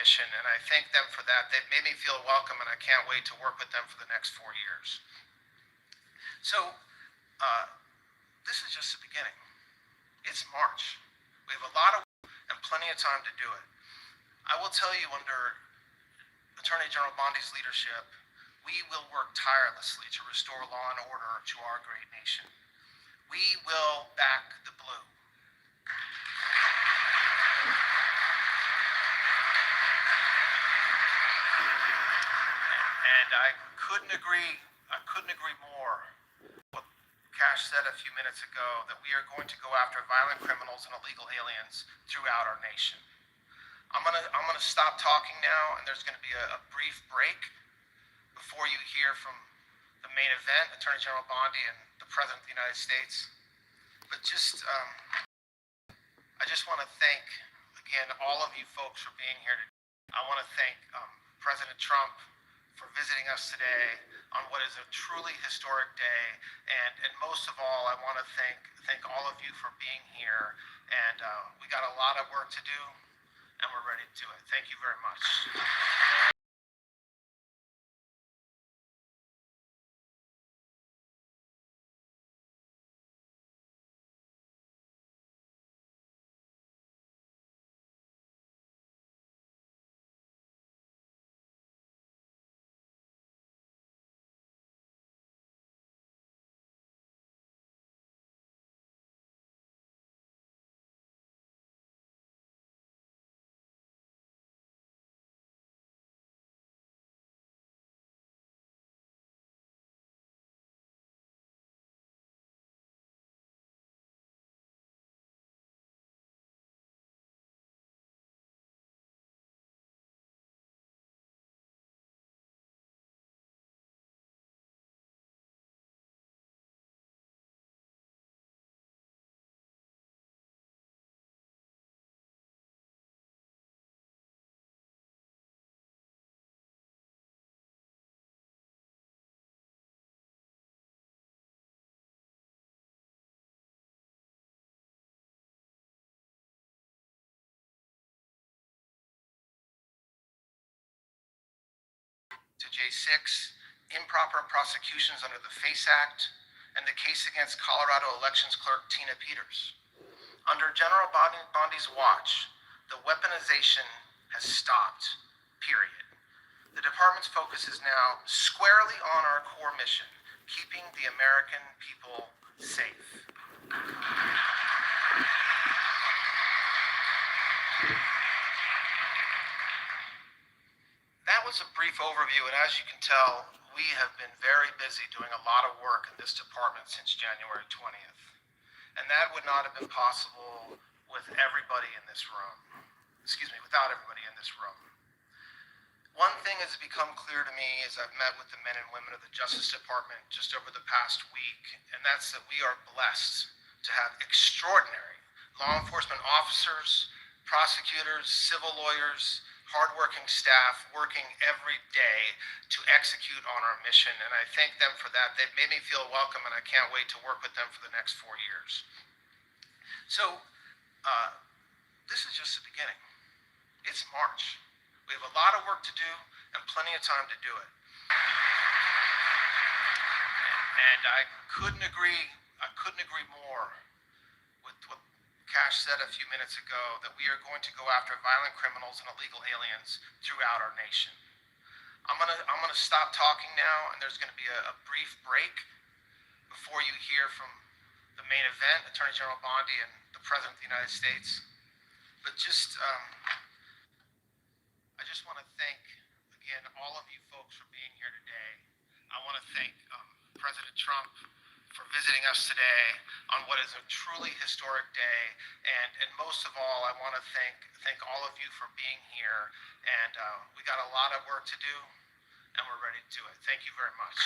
mission, and I thank them for that. They've made me feel welcome, and I can't wait to work with them for the next 4 years. So, this is just the beginning. It's March. We have a lot of and plenty of time to do it. I will tell you, under Attorney General Bondi's leadership, we will work tirelessly to restore law and order to our great nation. We will back the blue. And I couldn't agree more with what Cash said a few minutes ago, that we are going to go after violent criminals and illegal aliens throughout our nation. I'm gonna stop talking now, and there's gonna be a brief break before you hear from the main event, Attorney General Bondi and the President of the United States. But I just want to thank, again, all of you folks for being here today. I want to thank President Trump for visiting us today on what is a truly historic day, and most of all, I want to thank all of you for being here. And we got a lot of work to do, and we're ready to do it. Thank you very much. To J6, improper prosecutions under the FACE Act, and the case against Colorado Elections Clerk Tina Peters. Under General Bondi's watch, the weaponization has stopped, period. The department's focus is now squarely on our core mission, keeping the American people safe. That was a brief overview, and as you can tell, we have been very busy doing a lot of work in this department since January 20th. And that would not have been possible with everybody in this room. Without everybody in this room. One thing has become clear to me as I've met with the men and women of the Justice Department just over the past week, and that's that we are blessed to have extraordinary law enforcement officers, prosecutors, civil lawyers, hardworking staff working every day to execute on our mission, and I thank them for that. They've made me feel welcome, and I can't wait to work with them for the next 4 years. So, this is just the beginning. It's March. We have a lot of work to do and plenty of time to do it. And I couldn't agree more with what Cash said a few minutes ago, that we are going to go after violent criminals and illegal aliens throughout our nation. I'm gonna stop talking now, and there's gonna be a brief break before you hear from the main event, Attorney General Bondi and the President of the United States. But I just want to thank, again, all of you folks for being here today. I want to thank President Trump for visiting us today on what is a truly historic day, and most of all, I want to thank all of you for being here. And we got a lot of work to do, and we're ready to do it. Thank you very much.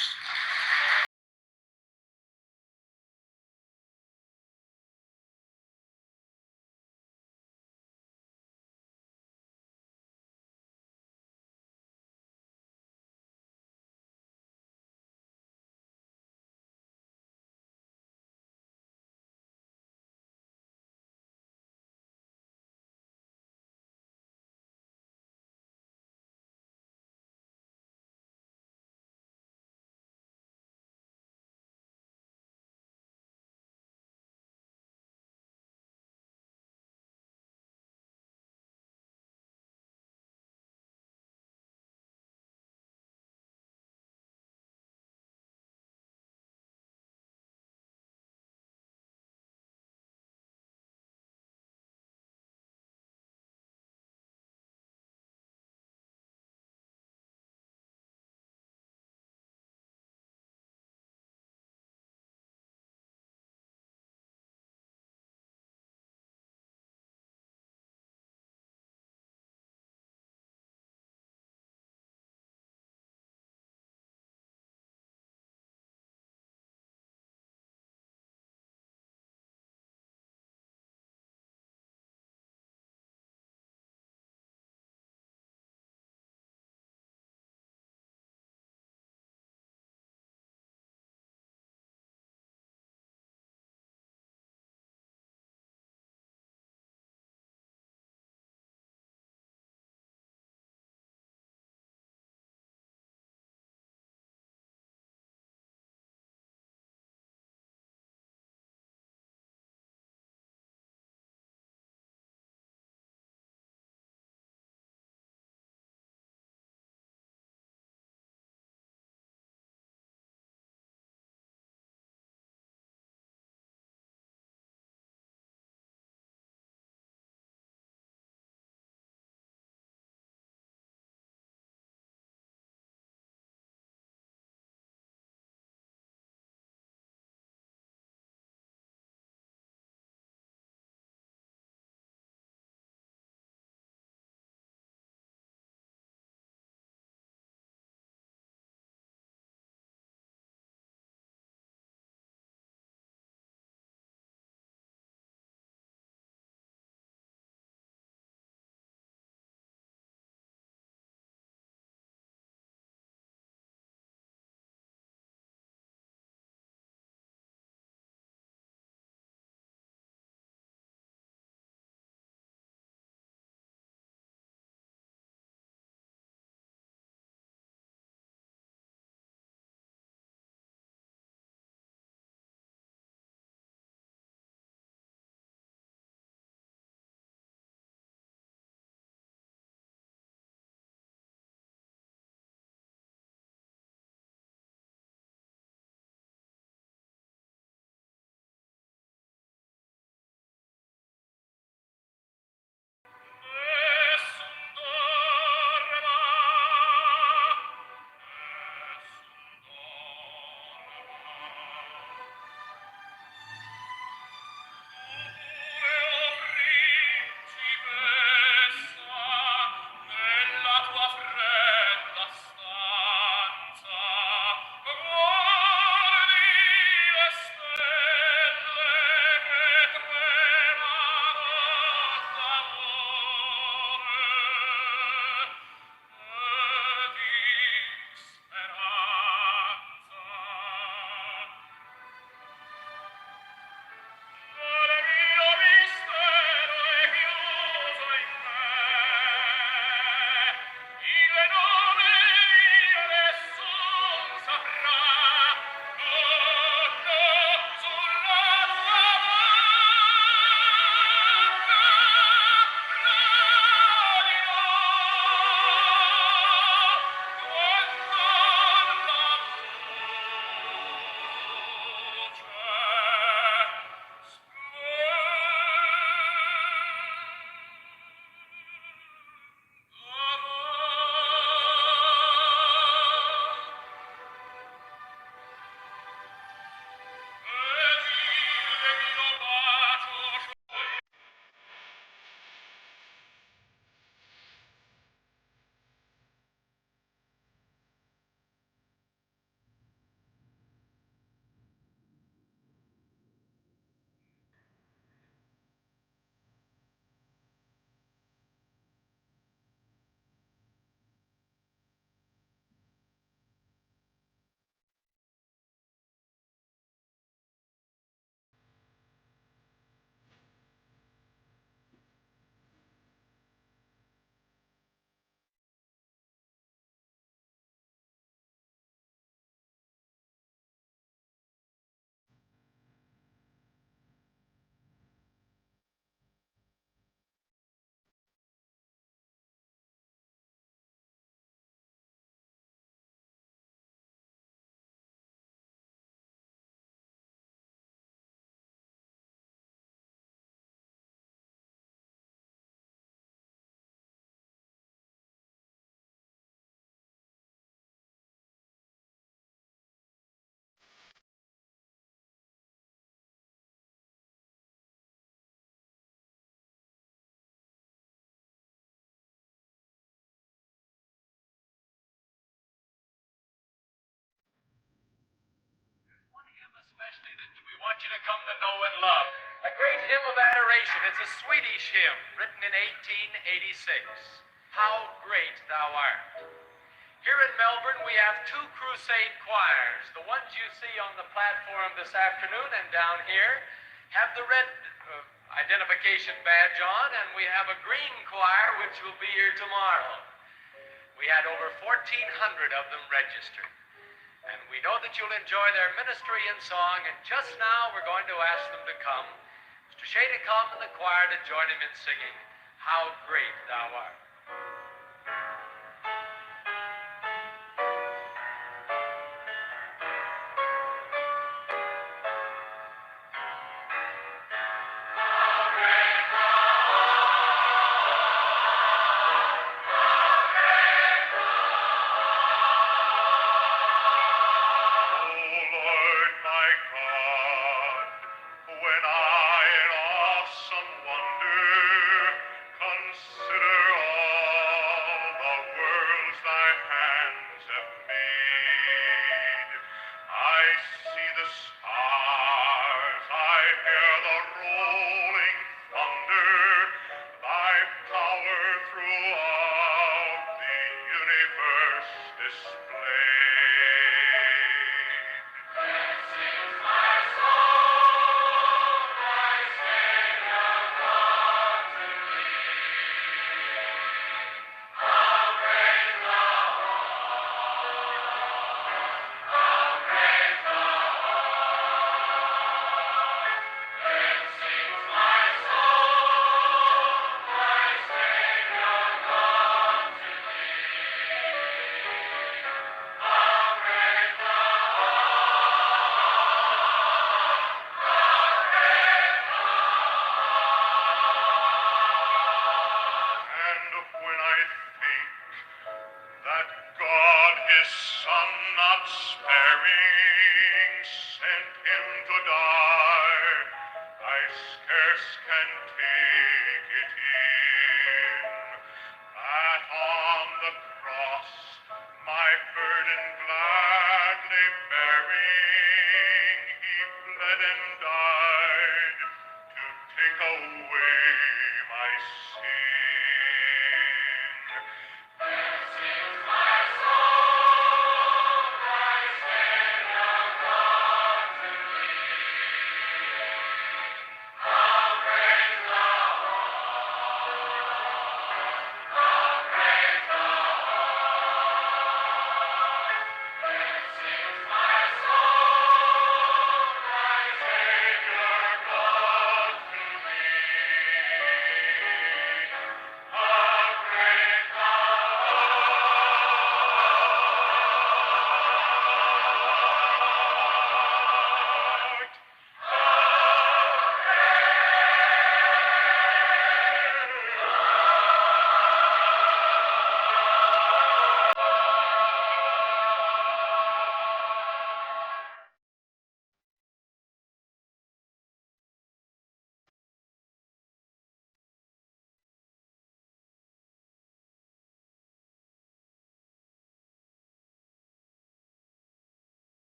Adoration. It's a Swedish hymn written in 1886. How Great Thou Art. Here in Melbourne, we have two crusade choirs. The ones you see on the platform this afternoon and down here have the red identification badge on, and we have a green choir which will be here tomorrow. We had over 1,400 of them registered. And we know that you'll enjoy their ministry and song, and just now we're going to ask them to come. Mr. Shea to come and the choir to join him in singing, How Great Thou Art.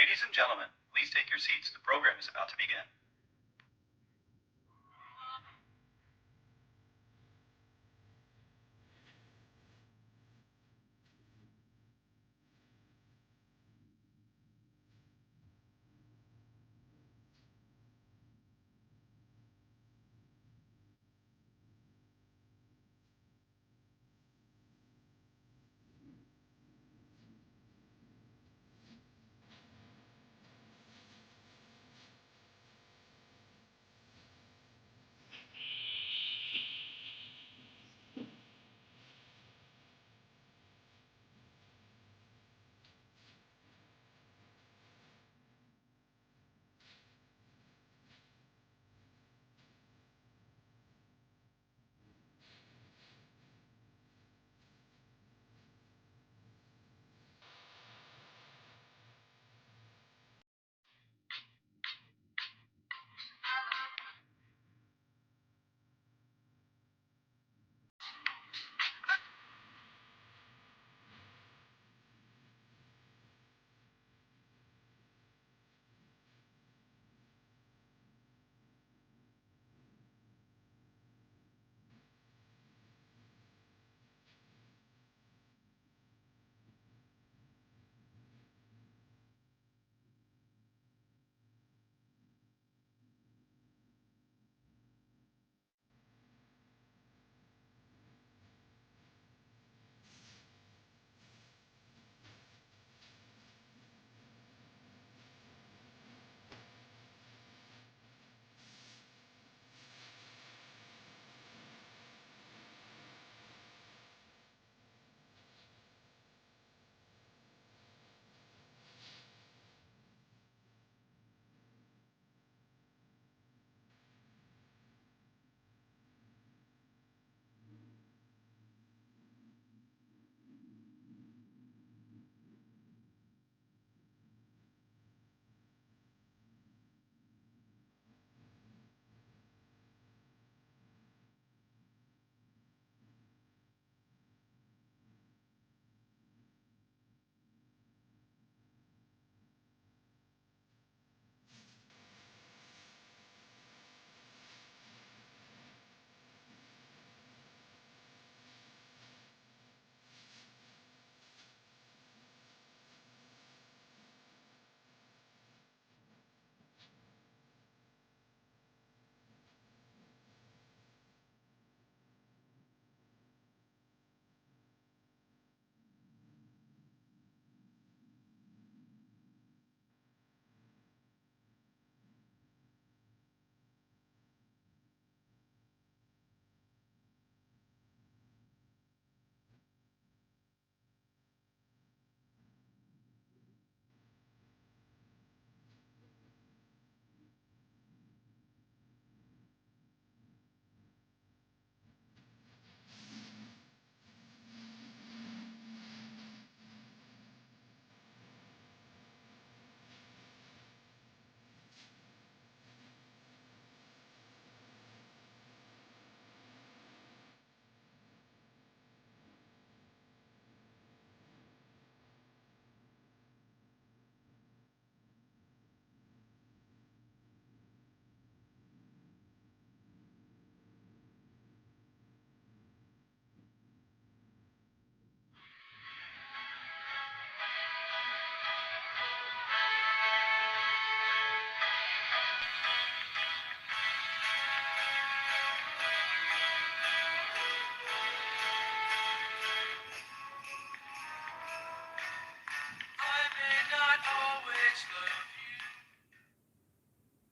Ladies and gentlemen, please take your seats. The program is about to begin.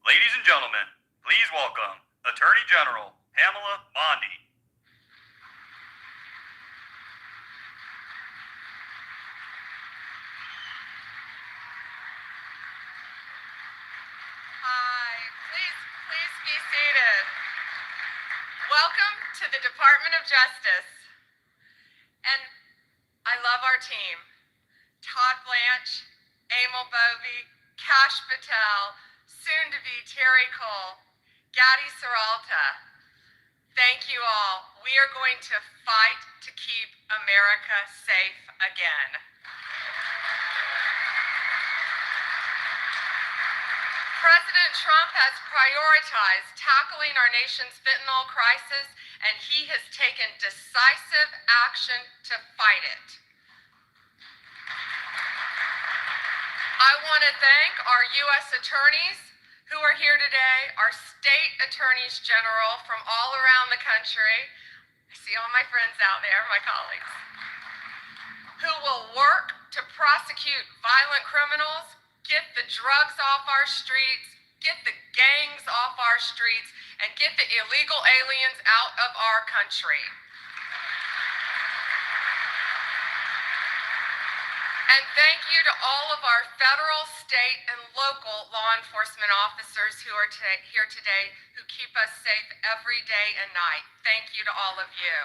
Ladies and gentlemen, please welcome Attorney General Pamela Bondi. Hi, please be seated. Welcome to the Department of Justice. And I love our team. Todd Blanche, Emil Bovey, Cash Patel, soon to be Terry Cole, Gatti Seralta. Thank you all. We are going to fight to keep America safe again. President Trump has prioritized tackling our nation's fentanyl crisis, and he has taken decisive action to fight it. I want to thank our U.S. attorneys who are here today, our state attorneys general from all around the country. I see all my friends out there, my colleagues, who will work to prosecute violent criminals, get the drugs off our streets, get the gangs off our streets, and get the illegal aliens out of our country. And thank you to all of our federal, state, and local law enforcement officers who are here today who keep us safe every day and night. Thank you to all of you.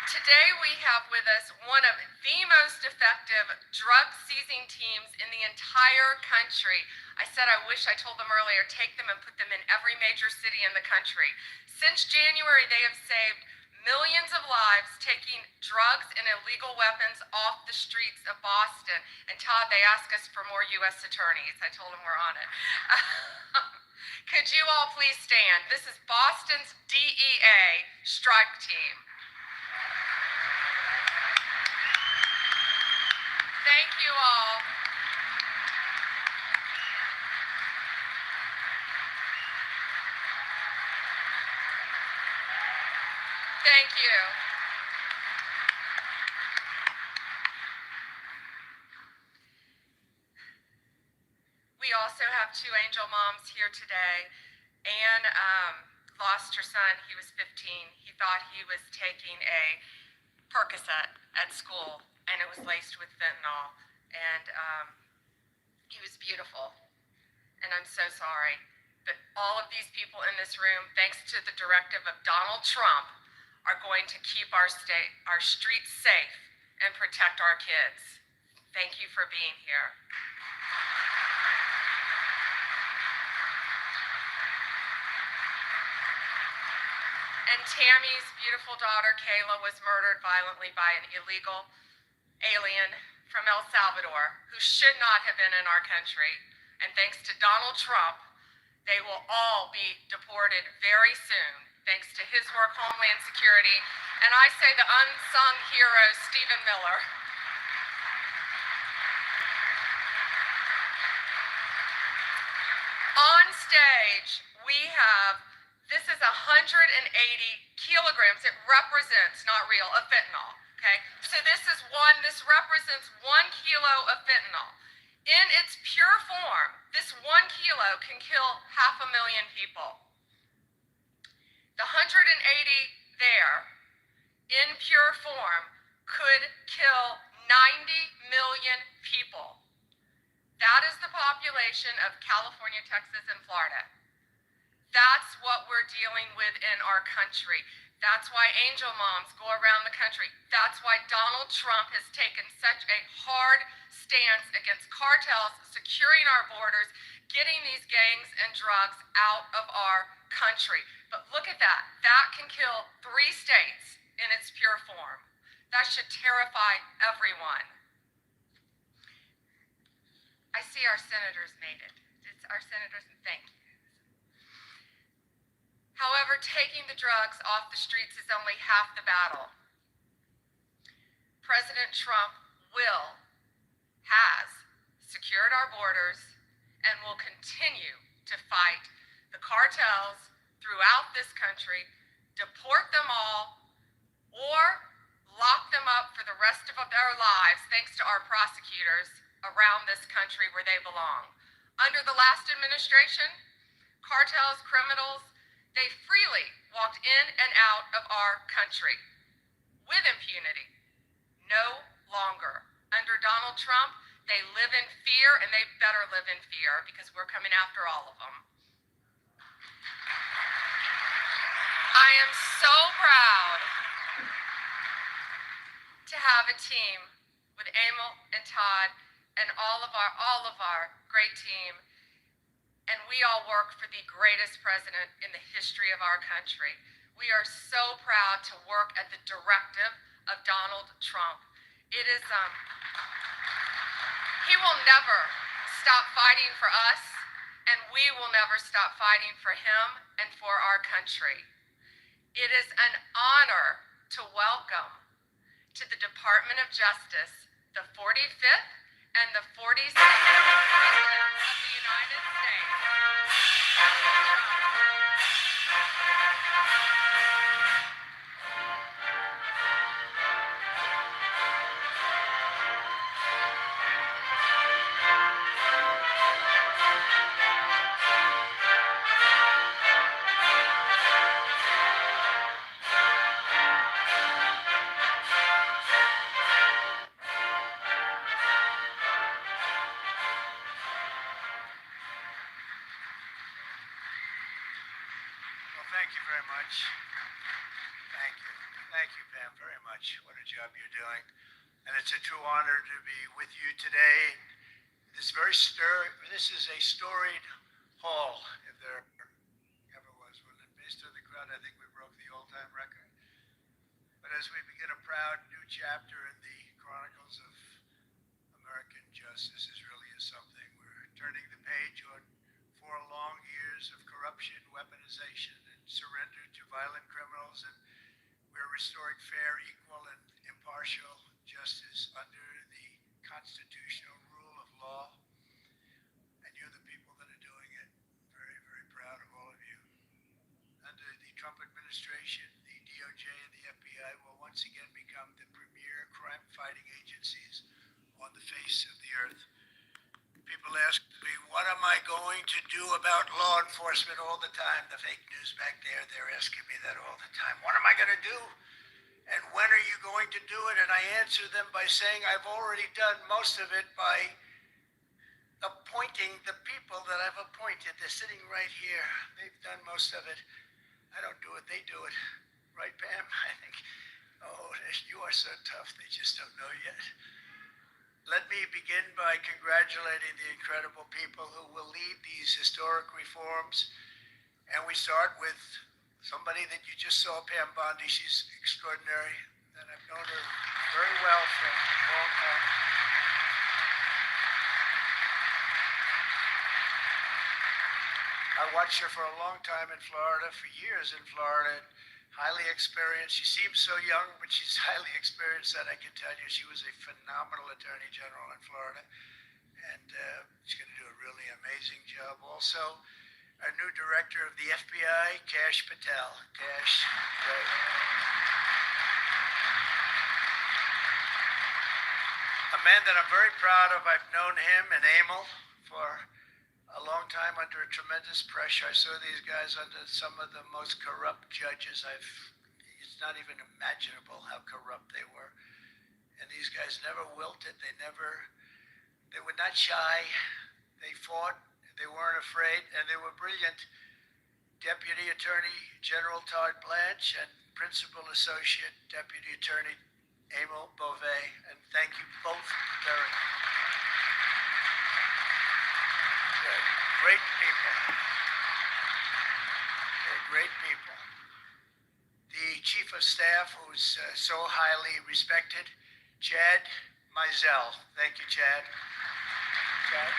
Today we have with us one of the most effective drug seizing teams in the entire country. I said I wish I told them earlier, take them and put them in every major city in the country. Since January, they have saved millions of lives taking drugs and illegal weapons off the streets of Boston. And Todd, they asked us for more U.S. attorneys. I told them we're on it. Could you all please stand? This is Boston's DEA strike team. Thank you all. Thank you. We also have two angel moms here today. Anne lost her son. He was 15. He thought he was taking a Percocet at school, and it was laced with fentanyl. And he was beautiful. And I'm so sorry. But all of these people in this room, thanks to the directive of Donald Trump, are going to keep our streets safe and protect our kids. Thank you for being here. And Tammy's beautiful daughter, Kayla, was murdered violently by an illegal alien from El Salvador who should not have been in our country. And thanks to Donald Trump, they will all be deported very soon, thanks to his work, Homeland Security, and I say the unsung hero, Stephen Miller. On stage, we have, this is 180 kilograms, it represents, not real, of fentanyl, okay? So this represents 1 kilo of fentanyl. In its pure form, this 1 kilo can kill 500,000 people. The 180 there, in pure form, could kill 90 million people. That is the population of California, Texas, and Florida. That's what we're dealing with in our country. That's why angel moms go around the country. That's why Donald Trump has taken such a hard stance against cartels, securing our borders, getting these gangs and drugs out of our country. But look at that. That can kill 3 states in its pure form. That should terrify everyone. I see our senators made it. It's our senators, thank you. However, taking the drugs off the streets is only half the battle. President Trump has secured our borders and will continue to fight the cartels throughout this country, deport them all, or lock them up for the rest of their lives, thanks to our prosecutors around this country where they belong. Under the last administration, cartels, criminals, they freely walked in and out of our country with impunity. No longer. Under Donald Trump, they live in fear, and they better live in fear because we're coming after all of them. I am so proud to have a team with Emil and Todd and all of our great team, and we all work for the greatest president in the history of our country. We are so proud to work at the directive of Donald Trump. It is He will never stop fighting for us, and we will never stop fighting for him and for our country. It is an honor to welcome to the Department of Justice the 45th and the 46th President of the United States. Well, thank you very much. Thank you. Thank you, Pam, very much. What a job you're doing. And it's a true honor to be with you today. This is a storied hall, if there ever was one. And based on the crowd, I think we broke the all-time record. But as we begin a proud new chapter in the chronicles of American justice, this really is something. We're turning the page on 4 long years of corruption, weaponization, and surrender to violent criminals, and we're restoring fair, equal, and impartial justice under the constitutional rule of law. And you're the people that are doing it. Very, very proud of all of you. Under the Trump administration, the DOJ and the FBI will once again become the premier crime-fighting agencies on the face of the earth. People ask me, what am I going to do about law enforcement all the time? The fake news back there, they're asking me that all the time. What am I going to do? And when are you going to do it? And I answer them by saying I've already done most of it by appointing the people that I've appointed. They're sitting right here. They've done most of it. I don't do it, they do it. Right, Pam? I think, oh, you are so tough, they just don't know yet. Let me begin by congratulating the incredible people who will lead these historic reforms. And we start with somebody that you just saw, Pam Bondi. She's extraordinary, and I've known her very well for a long time. I watched her for a long time in Florida, for years in Florida. Highly experienced. She seems so young, but she's highly experienced, that I can tell you. She was a phenomenal attorney general in Florida, and she's going to do a really amazing job. Also, our new director of the FBI, Kash Patel. Kash, a man that I'm very proud of. I've known him and Emil for a long time under a tremendous pressure. I saw these guys under some of the most corrupt judges. It's not even imaginable how corrupt they were. And these guys never wilted. They were not shy. They fought. They weren't afraid, and they were brilliant. Deputy Attorney General Todd Blanche and Principal Associate Deputy Attorney Emil Beauvais. And thank you both very much. Great people. They're great people. The Chief of Staff, who's so highly respected, Chad Mizell. Thank you, Chad. Chad?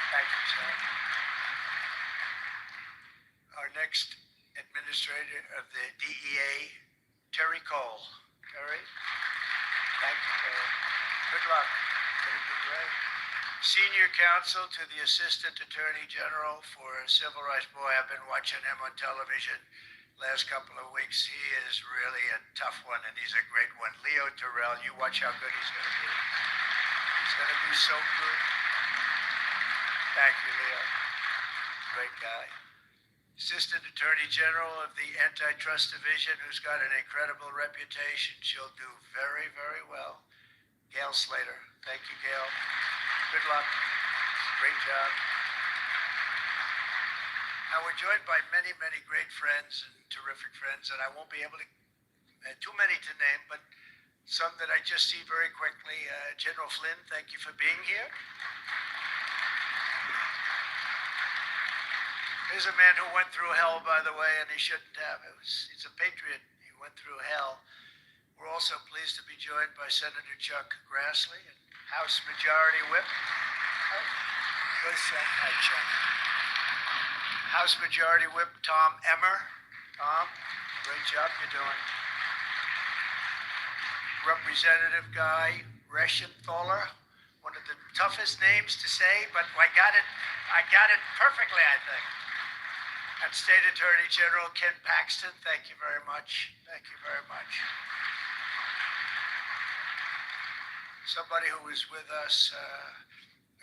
Thank you, Chad. Our next administrator of the DEA, Terry Cole. Terry? Thank you, Terry. Good luck. It'll be great. Senior counsel to the Assistant Attorney General for Civil Rights. Boy, I've been watching him on television last couple of weeks. He is really a tough one, and he's a great one. Leo Terrell, you watch how good he's going to be. He's going to be so good. Thank you, Leo. Great guy. Assistant Attorney General of the Antitrust Division, who's got an incredible reputation. She'll do very, very well. Gail Slater. Thank you, Gail. Good luck. Great job. Now, we're joined by many, many great friends and terrific friends, and I won't be able to, too many to name, but some that I just see very quickly. General Flynn, thank you for being here. Here's a man who went through hell, by the way, and he shouldn't have. He's a patriot. He went through hell. We're also pleased to be joined by Senator Chuck Grassley. And House Majority Whip. Hi, Chuck. House Majority Whip Tom Emmer. Tom, great job you're doing. Representative Guy Reschenthaler, one of the toughest names to say, but I got it perfectly, I think. And State Attorney General Ken Paxton, thank you very much. Thank you very much. Somebody who was with us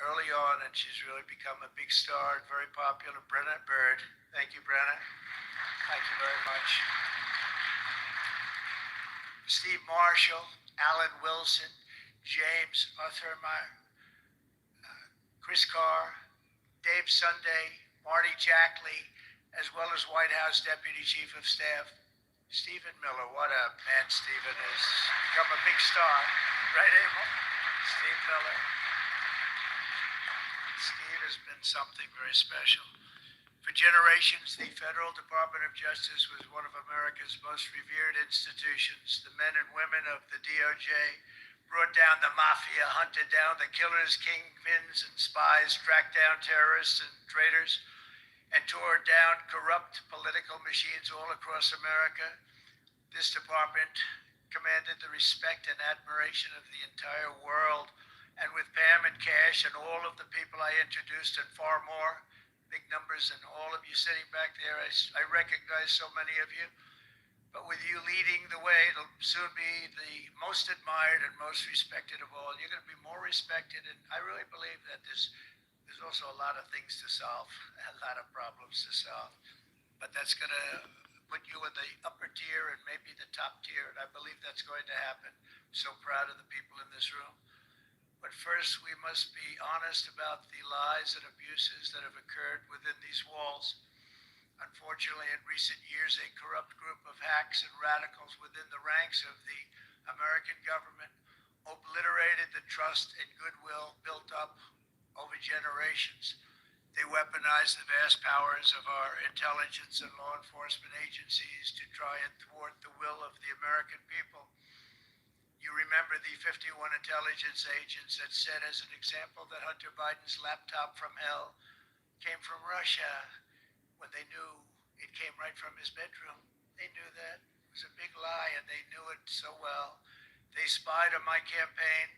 early on, and she's really become a big star and very popular, Brenna Bird. Thank you, Brenna. Thank you very much. Steve Marshall, Alan Wilson, James Uthermeyer, Chris Carr, Dave Sunday, Marty Jackley, as well as White House Deputy Chief of Staff, Stephen Miller. What a man Stephen is. Become a big star. Right, Abel? Steve Miller. Steve has been something very special. For generations, the Federal Department of Justice was one of America's most revered institutions. The men and women of the DOJ brought down the mafia, hunted down the killers, kingpins, and spies, tracked down terrorists and traitors, and tore down corrupt political machines all across America. This department commanded the respect and admiration of the entire world. And with Pam and Cash and all of the people I introduced and far more, big numbers, and all of you sitting back there, I recognize so many of you. But with you leading the way, it'll soon be the most admired and most respected of all. You're going to be more respected, and I really believe that there's also a lot of things to solve, a lot of problems to solve. But that's going to put you in the upper tier and maybe the top tier, and I believe that's going to happen. I'm so proud of the people in this room. But first, we must be honest about the lies and abuses that have occurred within these walls. Unfortunately, in recent years, a corrupt group of hacks and radicals within the ranks of the American government obliterated the trust and goodwill built up over generations. They weaponized the vast powers of our intelligence and law enforcement agencies to try and thwart the will of the American people. You remember the 51 intelligence agents that said, as an example, that Hunter Biden's laptop from hell came from Russia when they knew it came right from his bedroom. They knew that. It was a big lie, and they knew it so well. They spied on my campaign,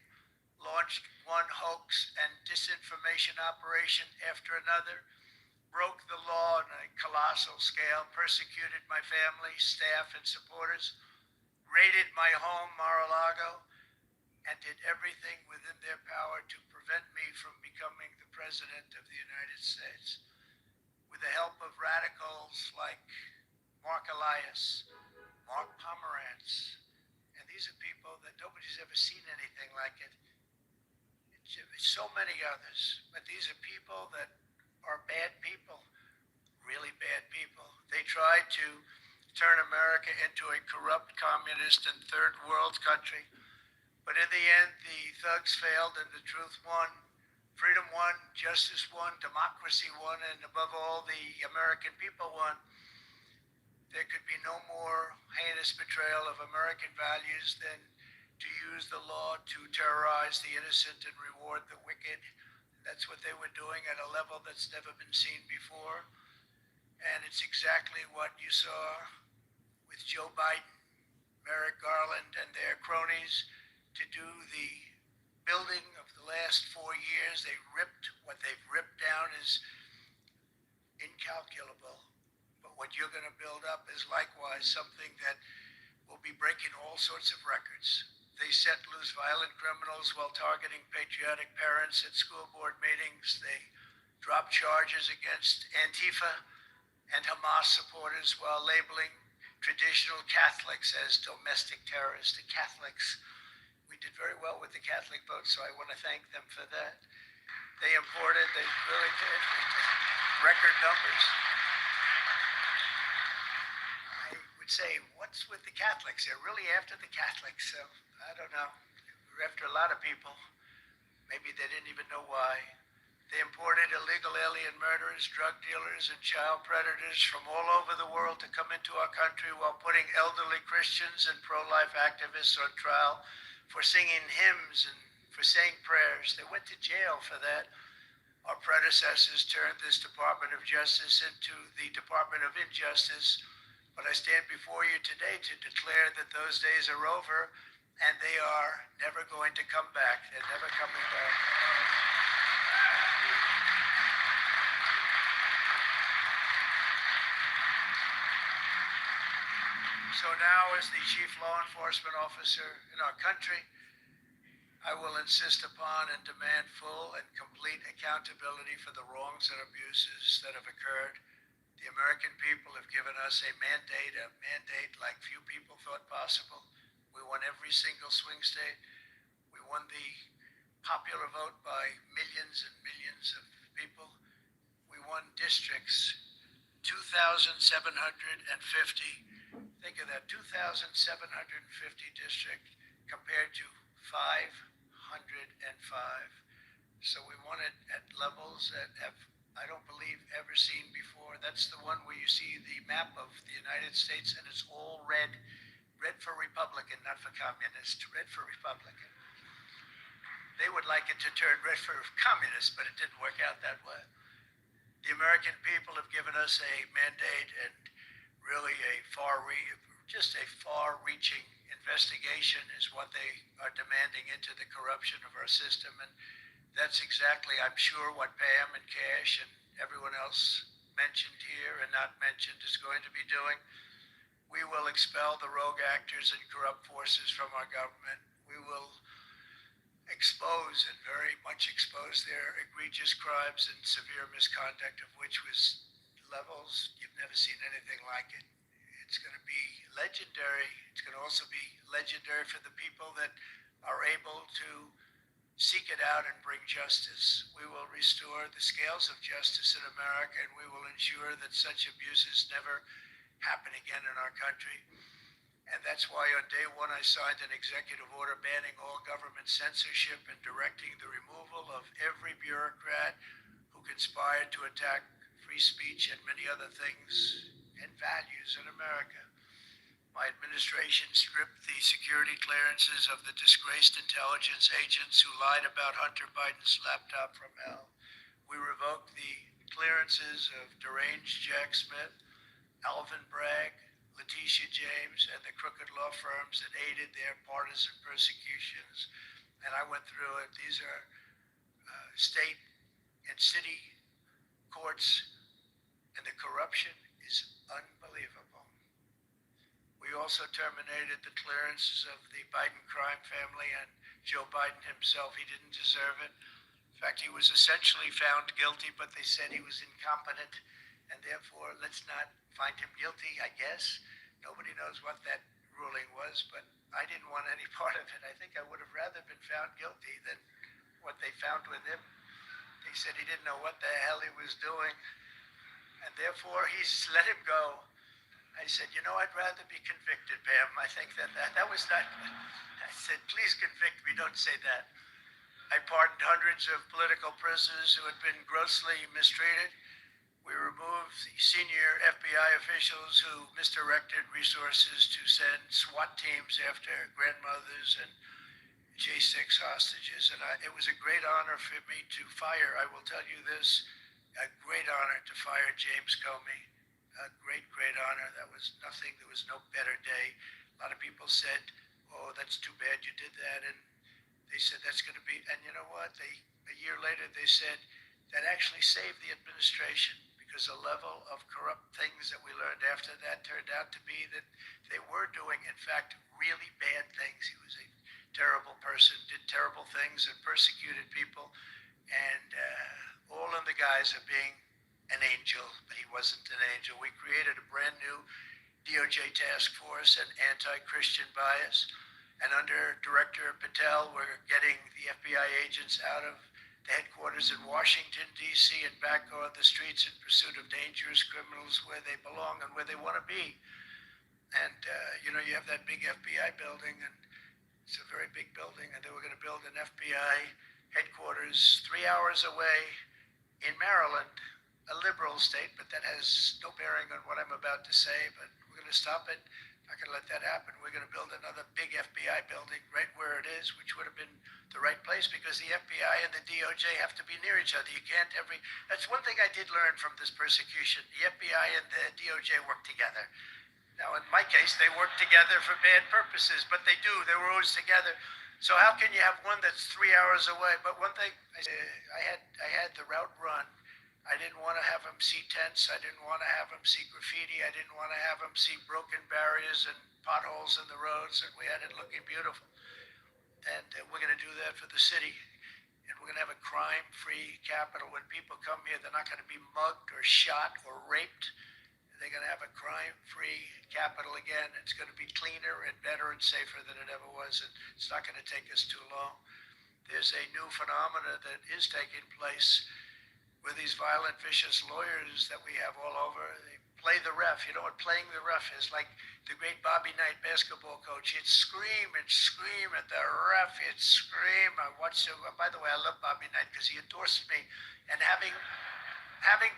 launched one hoax and disinformation operation after another, broke the law on a colossal scale, persecuted my family, staff, and supporters, raided my home, Mar-a-Lago, and did everything within their power to prevent me from becoming the President of the United States. With the help of radicals like Mark Elias, Mark Pomerantz, and these are people that nobody's ever seen anything like it. It's so many others, but these are people that are bad people, really bad people. They tried to turn America into a corrupt, communist, and third world country. But in the end, the thugs failed and the truth won. Freedom won, justice won, democracy won, and above all, the American people won. There could be no more heinous betrayal of American values than to use the law to terrorize the innocent and reward the wicked. That's what they were doing at a level that's never been seen before. And it's exactly what you saw with Joe Biden, Merrick Garland, and their cronies to do the building of the last 4 years. What they've ripped down is incalculable. But what you're going to build up is likewise something that will be breaking all sorts of records. They set loose violent criminals while targeting patriotic parents at school board meetings. They dropped charges against Antifa and Hamas supporters while labeling traditional Catholics as domestic terrorists. The Catholics, we did very well with the Catholic vote, so I want to thank them for that. They really did, record numbers. I would say, what's with the Catholics? They're really after the Catholics, so I don't know. They're after a lot of people. Maybe they didn't even know why. They imported illegal alien murderers, drug dealers, and child predators from all over the world to come into our country while putting elderly Christians and pro-life activists on trial for singing hymns and for saying prayers. They went to jail for that. Our predecessors turned this Department of Justice into the Department of Injustice. But I stand before you today to declare that those days are over, and they are never going to come back. They're never coming back. So now, as the chief law enforcement officer in our country, I will insist upon and demand full and complete accountability for the wrongs and abuses that have occurred. The American people have given us a mandate like few people thought possible. We won every single swing state. We won the popular vote by millions and millions of people. We won districts, 2,750. Think of that, 2,750 districts compared to 505. So we won it at levels that have, I don't believe, ever seen before. That's the one where you see the map of the United States and it's all red. Red for Republican, not for communist. Red for Republican. They would like it to turn red for communist, but it didn't work out that way. The American people have given us a mandate and really just a far-reaching investigation is what they are demanding into the corruption of our system. And that's exactly, I'm sure, what Pam and Cash and everyone else mentioned here and not mentioned is going to be doing. We will expel the rogue actors and corrupt forces from our government. We will expose and very much expose their egregious crimes and severe misconduct, of which was levels you've never seen anything like it. It's going to be legendary. It's going to also be legendary for the people that are able to seek it out and bring justice. We will restore the scales of justice in America, and we will ensure that such abuses never happen again in our country. And that's why on day one I signed an executive order banning all government censorship and directing the removal of every bureaucrat who conspired to attack free speech and many other things and values in America. My administration stripped the security clearances of the disgraced intelligence agents who lied about Hunter Biden's laptop from hell. We revoked the clearances of deranged Jack Smith, Alvin Bragg, Letitia James, and the crooked law firms that aided their partisan persecutions. And I went through it. These are state and city courts, and the corruption is unbelievable. We also terminated the clearances of the Biden crime family and Joe Biden himself. He didn't deserve it. In fact, he was essentially found guilty, but they said he was incompetent, and therefore let's not find him guilty, I guess. Nobody knows what that ruling was, but I didn't want any part of it. I think I would have rather been found guilty than what they found with him. They said he didn't know what the hell he was doing, and therefore he's let him go. I said, you know, I'd rather be convicted, Pam. I think that was not, I said, please convict me, don't say that. I pardoned hundreds of political prisoners who had been grossly mistreated. We removed the senior FBI officials who misdirected resources to send SWAT teams after grandmothers and J6 hostages. And it was a great honor for me to fire, I will tell you this, a great honor to fire James Comey. A great, great honor. That was nothing. There was no better day. A lot of people said, oh, that's too bad you did that. And they said, that's going to be, and you know what? A year later, they said, that actually saved the administration because the level of corrupt things that we learned after that turned out to be that they were doing, in fact, really bad things. He was a terrible person, did terrible things and persecuted people. And all in the guise of being an angel, but he wasn't an angel. We created a brand new DOJ task force and anti-Christian bias. And under Director Patel, we're getting the FBI agents out of the headquarters in Washington, D.C. and back on the streets in pursuit of dangerous criminals where they belong and where they want to be. And, you know, you have that big FBI building, and it's a very big building, and they were going to build an FBI headquarters 3 hours away in Maryland, a liberal state, but that has no bearing on what I'm about to say. But we're going to stop it Not going to let that happen. We're going to build another big FBI building right where it is, which would have been the right place because the FBI and the DOJ have to be near each other. You can't that's one thing I did learn from this persecution. The FBI and the DOJ work together. Now, in my case, they work together for bad purposes, but they do. They were always together. So how can you have one that's 3 hours away? But one thing, I had the route run. I didn't want to have them see tents. I didn't want to have them see graffiti. I didn't want to have them see broken barriers and potholes in the roads, and we had it looking beautiful. And we're going to do that for the city. And we're going to have a crime-free capital. When people come here, they're not going to be mugged or shot or raped. They're going to have a crime-free capital again. It's going to be cleaner and better and safer than it ever was. And it's not going to take us too long. There's a new phenomena that is taking place with these violent, vicious lawyers that we have all over. They play the ref. You know what playing the ref is? Like the great Bobby Knight basketball coach. He'd scream and scream at the ref. He'd scream. I watched him. By the way, I love Bobby Knight because he endorsed me. And having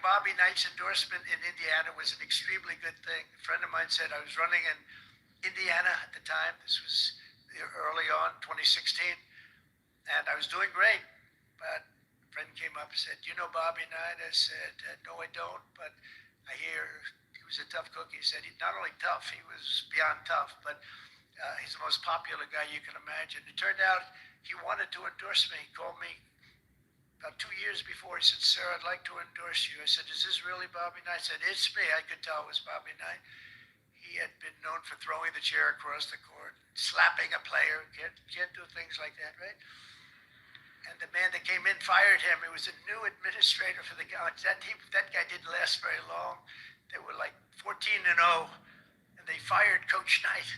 Bobby Knight's endorsement in Indiana was an extremely good thing. A friend of mine said I was running in Indiana at the time. This was early on, 2016. And I was doing great. But friend came up and said, "You know Bobby Knight?" I said, "No, I don't, but I hear he was a tough cookie." He said, "He's not only tough, he was beyond tough, but he's the most popular guy you can imagine." It turned out he wanted to endorse me. He called me about 2 years before. He said, "Sir, I'd like to endorse you." I said, "Is this really Bobby Knight?" I said, "It's me." I could tell it was Bobby Knight. He had been known for throwing the chair across the court, slapping a player. Can't do things like that, right? And the man that came in fired him. It was a new administrator for the college. That guy didn't last very long. They were like 14-0, and they fired Coach Knight.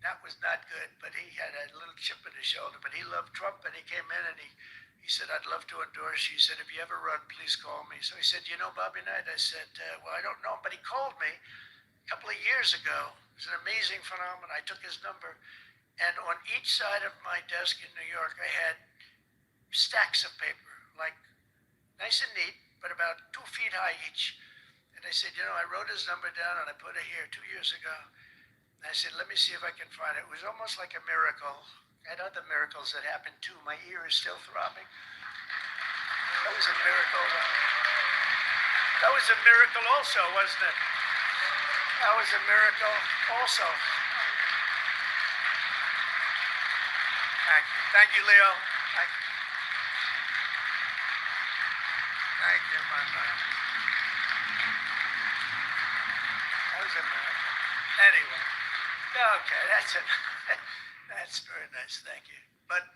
That was not good, but he had a little chip in his shoulder. But he loved Trump, and he came in and he said, "I'd love to endorse you." He said, "If you ever run, please call me." So he said, "You know Bobby Knight?" I said, "Well, I don't know him, but he called me a couple of years ago." It was an amazing phenomenon. I took his number, and on each side of my desk in New York, I had stacks of paper, like nice and neat, but about 2 feet high each. And I said, I wrote his number down and I put it here 2 years ago. And I said, let me see if I can find it. It was almost like a miracle. I had other miracles that happened too. My ear is still throbbing. That was a miracle. That was a miracle also, wasn't it? That was a miracle also. Thank you. Thank you, Leo. Thank you. Thank you, my man. That was a miracle. Anyway, okay, that's it. That's very nice, thank you. But,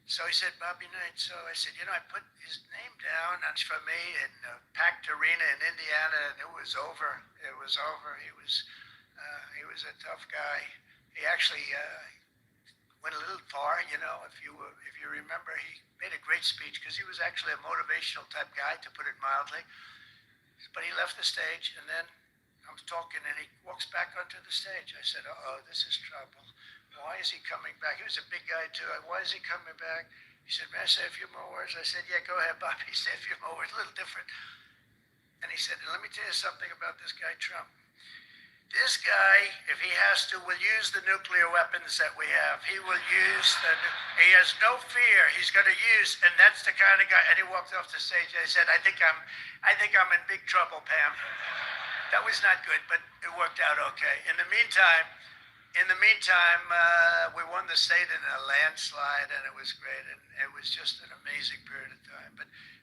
so he said, Bobby Knight. So I said, I put his name down for me in packed arena in Indiana, and it was over. It was over. He was a tough guy. He actually went a little far, if you remember, he made a great speech because he was actually a motivational type guy, to put it mildly. But he left the stage, and then I was talking, and he walks back onto the stage. I said, "Uh-oh, this is trouble. Why is he coming back?" He was a big guy too. "Why is he coming back?" He said, "May I say a few more words?" I said, "Yeah, go ahead, Bobby. Say a few more words, a little different." And he said, "Let me tell you something about this guy, Trump. This guy, if he has to, will use the nuclear weapons that we have. He will use he has no fear. He's going to use, and that's the kind of guy." And he walked off the stage. I said, I think I'm in big trouble, Pam." That was not good, but it worked out okay. In the meantime, we won the state in a landslide, and it was great, and it was just an amazing period of time.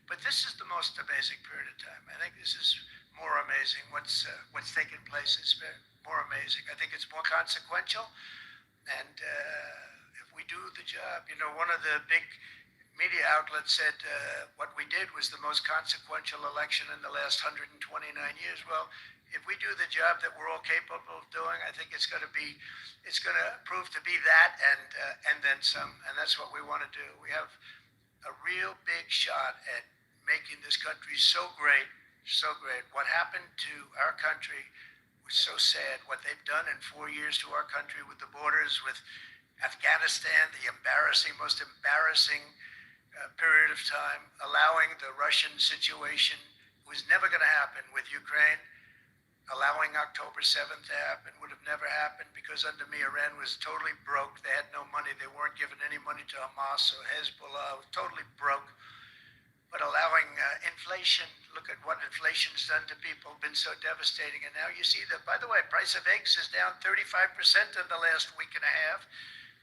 But this is the most amazing period of time. I think this is more amazing. What's taken place is more amazing. I think it's more consequential, and if we do the job, one of the big media outlets said what we did was the most consequential election in the last 129 years. Well, if we do the job that we're all capable of doing, I think it's going to prove to be that and then some, and that's what we want to do. We have a real big shot at making this country so great. So great. What happened to our country was so sad. What they've done in 4 years to our country with the borders, with Afghanistan, the most embarrassing period of time, allowing the Russian situation was never going to happen with Ukraine. allowing October 7th to happen would have never happened because under me, Iran was totally broke. They had no money. They weren't giving any money to Hamas or Hezbollah. It was totally broke. But allowing inflation, look at what inflation's done to people, been so devastating. And now you see that, by the way, price of eggs is down 35% in the last week and a half.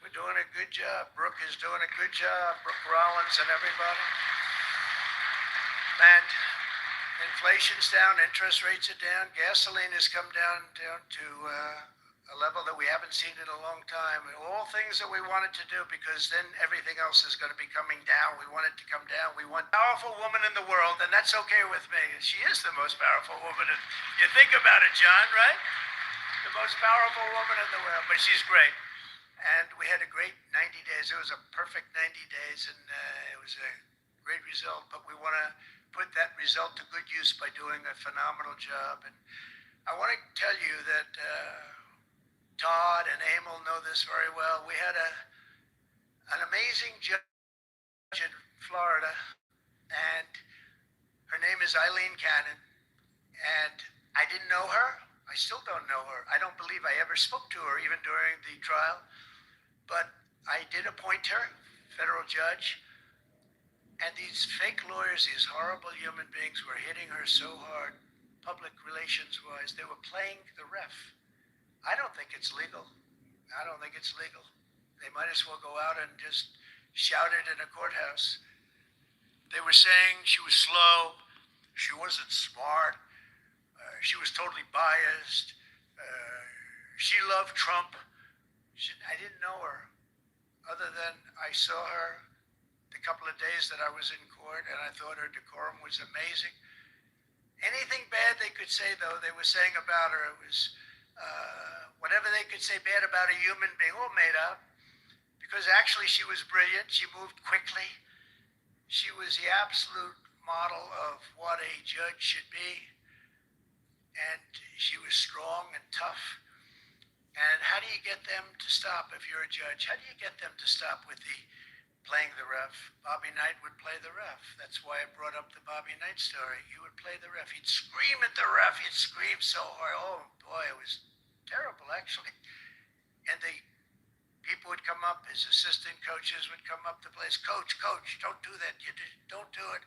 We're doing a good job. Brooke is doing a good job. Brooke Rollins and everybody. And inflation's down, interest rates are down, gasoline has come down to a level that we haven't seen in a long time. All things that we wanted to do, because then everything else is going to be coming down. We want it to come down. We want a powerful woman in the world, and that's okay with me. She is the most powerful woman. You think about it, John, right? The most powerful woman in the world, but she's great. And we had a great 90 days. It was a perfect 90 days, and it was a great result. But we want to put that result to good use by doing a phenomenal job. And I want to tell you that Todd and Emil know this very well. We had an amazing judge in Florida, and her name is Eileen Cannon. And I didn't know her. I still don't know her. I don't believe I ever spoke to her, even during the trial. But I did appoint her, federal judge. And these fake lawyers, these horrible human beings, were hitting her so hard, public relations-wise. They were playing the ref. I don't think it's legal. I don't think it's legal. They might as well go out and just shout it in a courthouse. They were saying she was slow, she wasn't smart, she was totally biased, she loved Trump. I didn't know her, other than I saw her the couple of days that I was in court, and I thought her decorum was amazing. Anything bad they could say, though, they were saying about her, it was whatever they could say bad about a human being, all made up. Because actually she was brilliant, she moved quickly. She was the absolute model of what a judge should be. And she was strong and tough. And how do you get them to stop if you're a judge? How do you get them to stop with the playing the ref? Bobby Knight would play the ref. That's why I brought up the Bobby Knight story. He would play the ref. He'd scream at the ref. He'd scream so hard. Oh, boy, it was terrible, actually. And the people would come up, his assistant coaches would come up to the place. Coach, don't do that. Don't do it.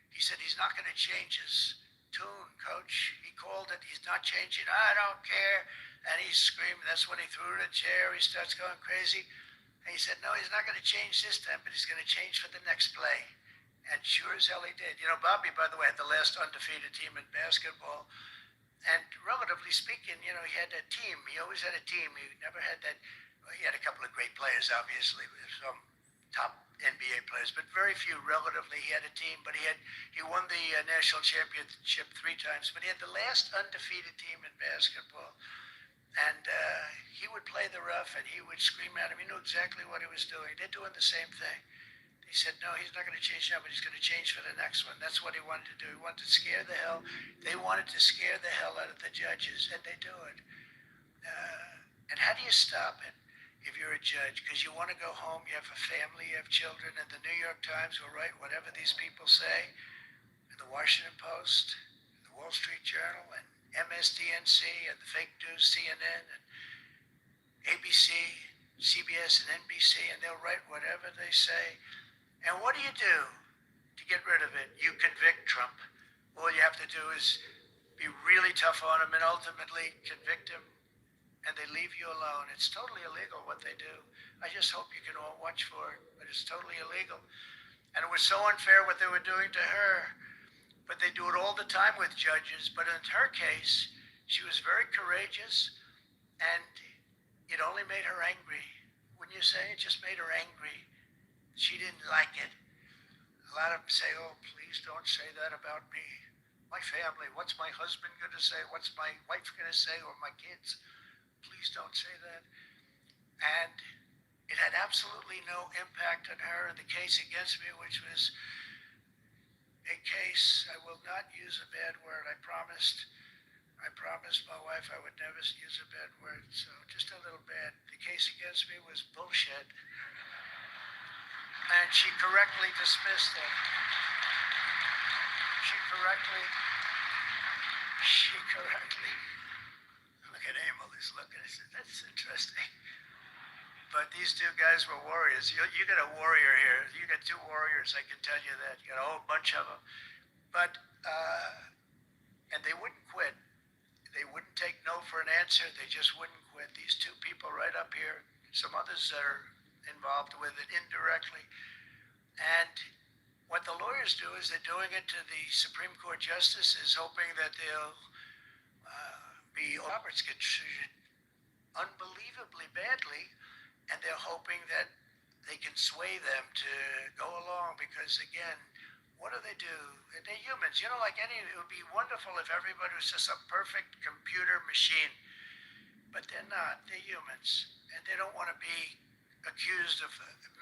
He said he's not going to change his tune, coach. He called it. He's not changing. I don't care. And he's screaming. That's when he threw the chair. He starts going crazy. And he said, no, he's not going to change this time, but he's going to change for the next play. And sure as hell he did. You know, Bobby, by the way, had the last undefeated team in basketball. And relatively speaking, you know, he had that team. He always had a team. He never had that. Well, he had a couple of great players, obviously, some top NBA players, but very few relatively. He had a team, but he won the national championship 3 times. But he had the last undefeated team in basketball. And he would play the ref, and he would scream at him. He knew exactly what he was doing. They're doing the same thing. He said, no, he's not going to change now, but he's going to change for the next one. That's what he wanted to do. He wanted to scare the hell. They wanted to scare the hell out of the judges, and they do it. And how do you stop it if you're a judge? Because you want to go home, you have a family, you have children, and the New York Times will write whatever these people say, and the Washington Post, and the Wall Street Journal, and MSDNC, and the fake news, CNN, and ABC, CBS, and NBC, and they'll write whatever they say. And what do you do to get rid of it? You convict Trump. All you have to do is be really tough on him and ultimately convict him, and they leave you alone. It's totally illegal what they do. I just hope you can all watch for it, but it's totally illegal. And it was so unfair what they were doing to her. But they do it all the time with judges. But in her case, she was very courageous, and it only made her angry. Wouldn't you say? It just made her angry. She didn't like it. A lot of them say, oh, please don't say that about me. My family, what's my husband going to say? What's my wife going to say? Or my kids? Please don't say that. And it had absolutely no impact on her in the case against me, which was a case, I will not use a bad word. I promised my wife I would never use a bad word, so just a little bad. The case against me was bullshit. And she correctly dismissed it. She correctly this look, and I said, that's interesting. But these two guys were warriors. You got a warrior here. You got two warriors, I can tell you that. You got a whole bunch of them. But, and they wouldn't quit. They wouldn't take no for an answer. They just wouldn't quit. These two people right up here, some others that are involved with it indirectly. And what the lawyers do is they're doing it to the Supreme Court justices, hoping that they'll be Roberts get treated unbelievably badly, and they're hoping that they can sway them to go along because, again, what do? They're humans. You know, like it would be wonderful if everybody was just a perfect computer machine, but they're not. They're humans, and they don't want to be accused of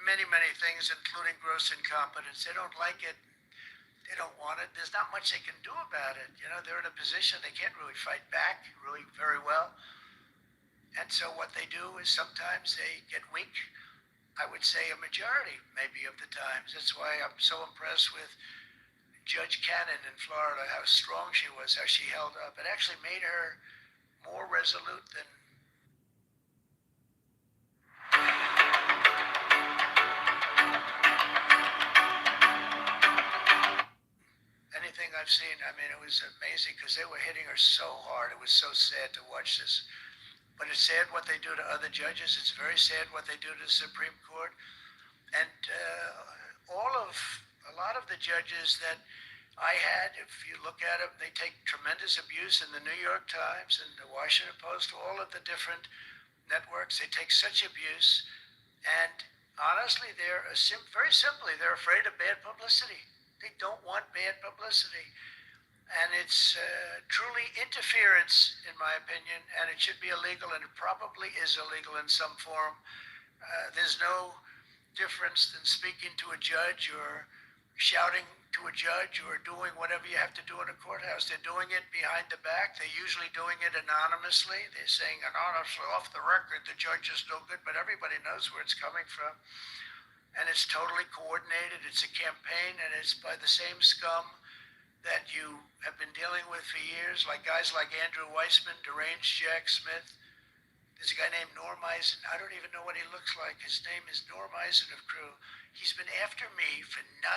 many, many things, including gross incompetence. They don't like it. They don't want it. There's not much they can do about it. You know, they're in a position they can't really fight back really very well. And so what they do is sometimes they get weak. I would say a majority, maybe, of the times. That's why I'm so impressed with Judge Cannon in Florida, how strong she was, how she held up. It actually made her more resolute than anything I've seen. I mean, it was amazing because they were hitting her so hard. It was so sad to watch this. But it's sad what they do to other judges. It's very sad what they do to the Supreme Court. And a lot of the judges that I had, if you look at them, they take tremendous abuse in the New York Times and the Washington Post, all of the different networks. They take such abuse. And honestly, very simply, they're afraid of bad publicity. They don't want bad publicity. And it's truly interference, in my opinion, and it should be illegal, and it probably is illegal in some form. There's no difference than speaking to a judge or shouting to a judge or doing whatever you have to do in a courthouse. They're doing it behind the back. They're usually doing it anonymously. They're saying anonymously off the record, the judge is no good, but everybody knows where it's coming from. And it's totally coordinated. It's a campaign, and it's by the same scum that you have been dealing with for years, like guys like Andrew Weissman, deranged Jack Smith. There's a guy named Norm Eisen. I don't even know what he looks like. His name is Norm Eisen of Crew. He's been after me for 9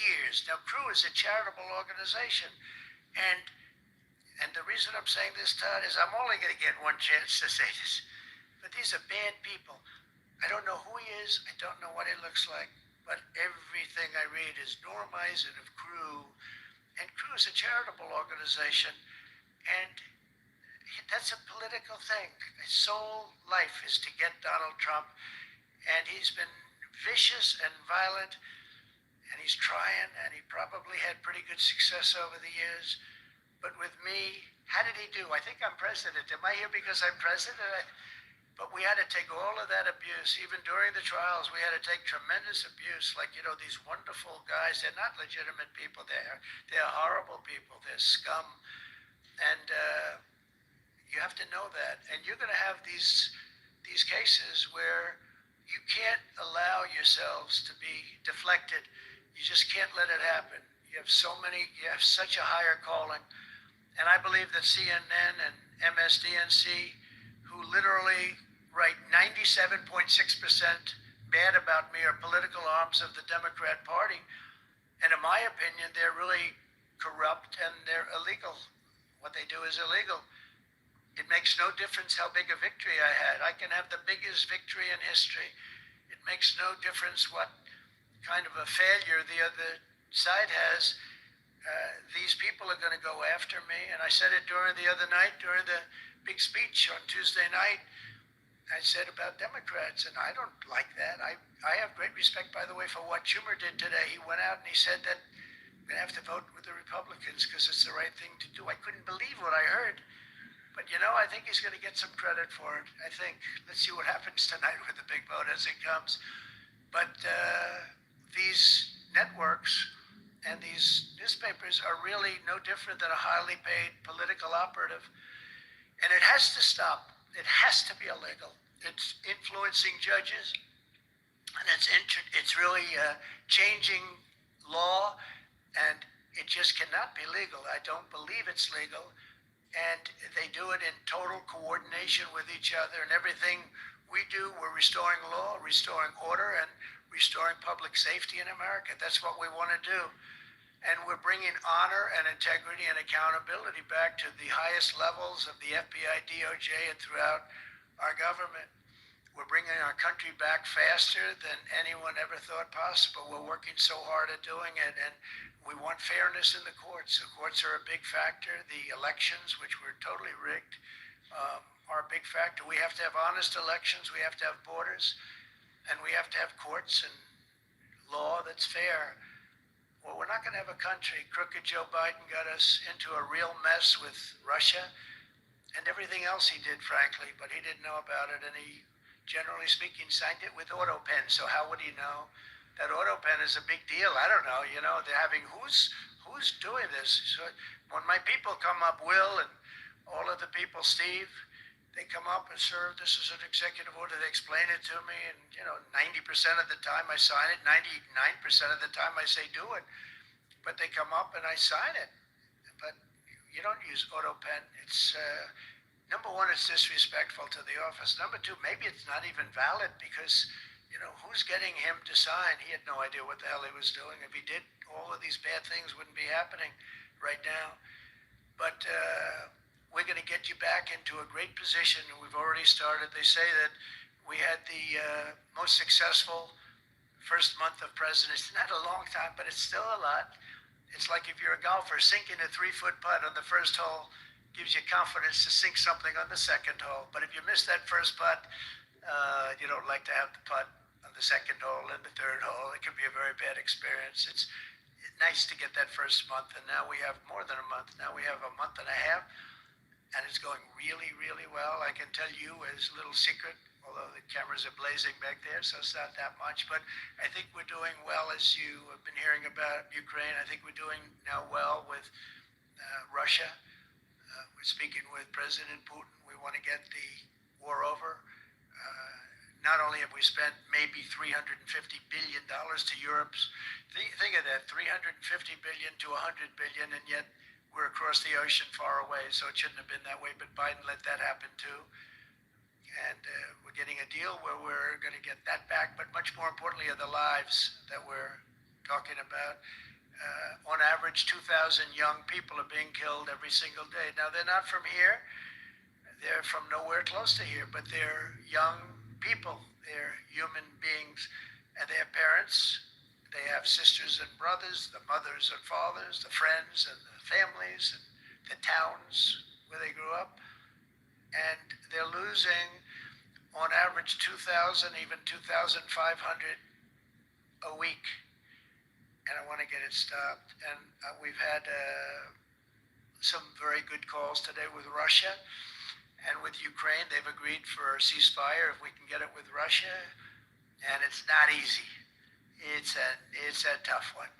years. Now, Crew is a charitable organization. And the reason I'm saying this, Todd, is I'm only going to get one chance to say this. But these are bad people. I don't know who he is. I don't know what he looks like. But everything I read is Norm Eisen of Crew. And Crew is a charitable organization, and that's a political thing. His sole life is to get Donald Trump, and he's been vicious and violent, and he's trying, and he probably had pretty good success over the years. But with me, how did he do? I think I'm president. Am I here because I'm president? But we had to take all of that abuse. Even during the trials, we had to take tremendous abuse. Like, you know, these wonderful guys, they're not legitimate people. They're horrible people. They're scum. And you have to know that. And you're going to have these cases where you can't allow yourselves to be deflected. You just can't let it happen. You have such a higher calling. And I believe that CNN and MSDNC, who literally write 97.6% bad about me, are political arms of the Democrat Party. And in my opinion, they're really corrupt and they're illegal. What they do is illegal. It makes no difference how big a victory I had. I can have the biggest victory in history. It makes no difference what kind of a failure the other side has. These people are going to go after me. And I said it during the other night, during the big speech on Tuesday night. I said about Democrats, and I don't like that. I have great respect, by the way, for what Schumer did today. He went out and he said that we're going to have to vote with the Republicans because it's the right thing to do. I couldn't believe what I heard. But, you know, I think he's going to get some credit for it. I think. Let's see what happens tonight with the big vote as it comes. But these networks and these newspapers are really no different than a highly paid political operative. And it has to stop. It has to be illegal. It's influencing judges, and it's really changing law, and it just cannot be legal. I don't believe it's legal. and they do it in total coordination with each other. And everything we do, we're restoring law, restoring order, and restoring public safety in America. That's what we want to do. And we're bringing honor and integrity and accountability back to the highest levels of the FBI, DOJ, and throughout our government. We're bringing our country back faster than anyone ever thought possible. We're working so hard at doing it, and we want fairness in the courts. The courts are a big factor. The elections, which were totally rigged, are a big factor. We have to have honest elections. We have to have borders, and we have to have courts and law that's fair. Well, we're not going to have a country. Crooked Joe Biden got us into a real mess with Russia and everything else he did, frankly, but he didn't know about it, and he, generally speaking, signed it with auto pen. So how would he know? That auto pen is a big deal. I don't know. You know, they're having who's doing this? So when my people come up, Will and all of the people, Steve, they come up and, sir, this is an executive order. They explain it to me, and 90% of the time I sign it. 99% of the time I say do it, but they come up and I sign it. But you don't use auto pen. It's number one, it's disrespectful to the office. Number two, maybe it's not even valid because who's getting him to sign? He had no idea what the hell he was doing. If he did, all of these bad things wouldn't be happening right now. But we're going to get you back into a great position. We've already started. They say that we had the most successful first month of presidency. Not a long time, but it's still a lot. It's like if you're a golfer, sinking a 3-foot putt on the first hole gives you confidence to sink something on the second hole. But if you miss that first putt, you don't like to have the putt on the second hole and the third hole. It can be a very bad experience. It's nice to get that first month, and now we have more than a month. Now we have a month and a half. And it's going really, really well. I can tell you as a little secret, although the cameras are blazing back there, so it's not that much. But I think we're doing well, as you have been hearing about Ukraine. I think we're doing now well with Russia. We're speaking with President Putin. We want to get the war over. Not only have we spent maybe $350 billion to Europe's, think of that, $350 billion to $100 billion, and yet we're across the ocean far away, so it shouldn't have been that way, but Biden let that happen too. And we're getting a deal where we're going to get that back, but much more importantly are the lives that we're talking about. On average, 2,000 young people are being killed every single day. Now, they're not from here. They're from nowhere close to here, but they're young people. They're human beings, and they have parents. They have sisters and brothers, the mothers and fathers, the friends and the families and the towns where they grew up. And they're losing, on average, 2,000, even 2,500 a week. And I want to get it stopped. And we've had some very good calls today with Russia and with Ukraine. They've agreed for a ceasefire if we can get it with Russia. And it's not easy. It's a tough one,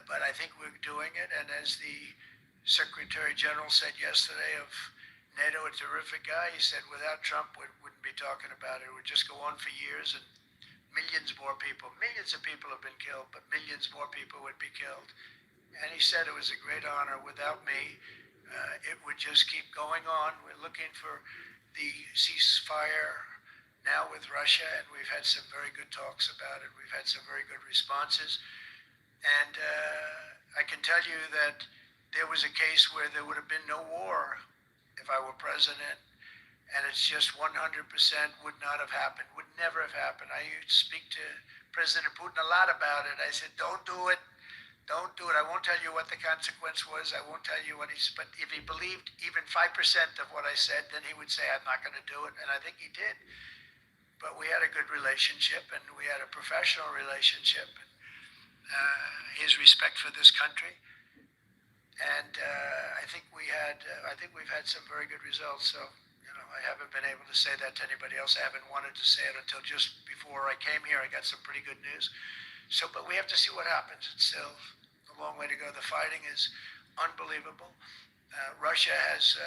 but I think we're doing it. And as the Secretary General said yesterday of NATO, a terrific guy, he said without Trump, we wouldn't be talking about it. It would just go on for years, and millions of people have been killed, but millions more people would be killed. And he said it was a great honor. Without me, it would just keep going on. We're looking for the ceasefire now with Russia, and we've had some very good talks about it. We've had some very good responses. And I can tell you that there was a case where there would have been no war if I were president, and it's just 100% would not have happened, would never have happened. I used to speak to President Putin a lot about it. I said, don't do it. Don't do it. I won't tell you what the consequence was. I won't tell you what but if he believed even 5% of what I said, then he would say, I'm not going to do it. And I think he did. But we had a good relationship, and we had a professional relationship. His respect for this country, and I think we've had some very good results. So I haven't been able to say that to anybody else. I haven't wanted to say it until just before I came here. I got some pretty good news. So, but we have to see what happens. It's still a long way to go. The fighting is unbelievable. Russia has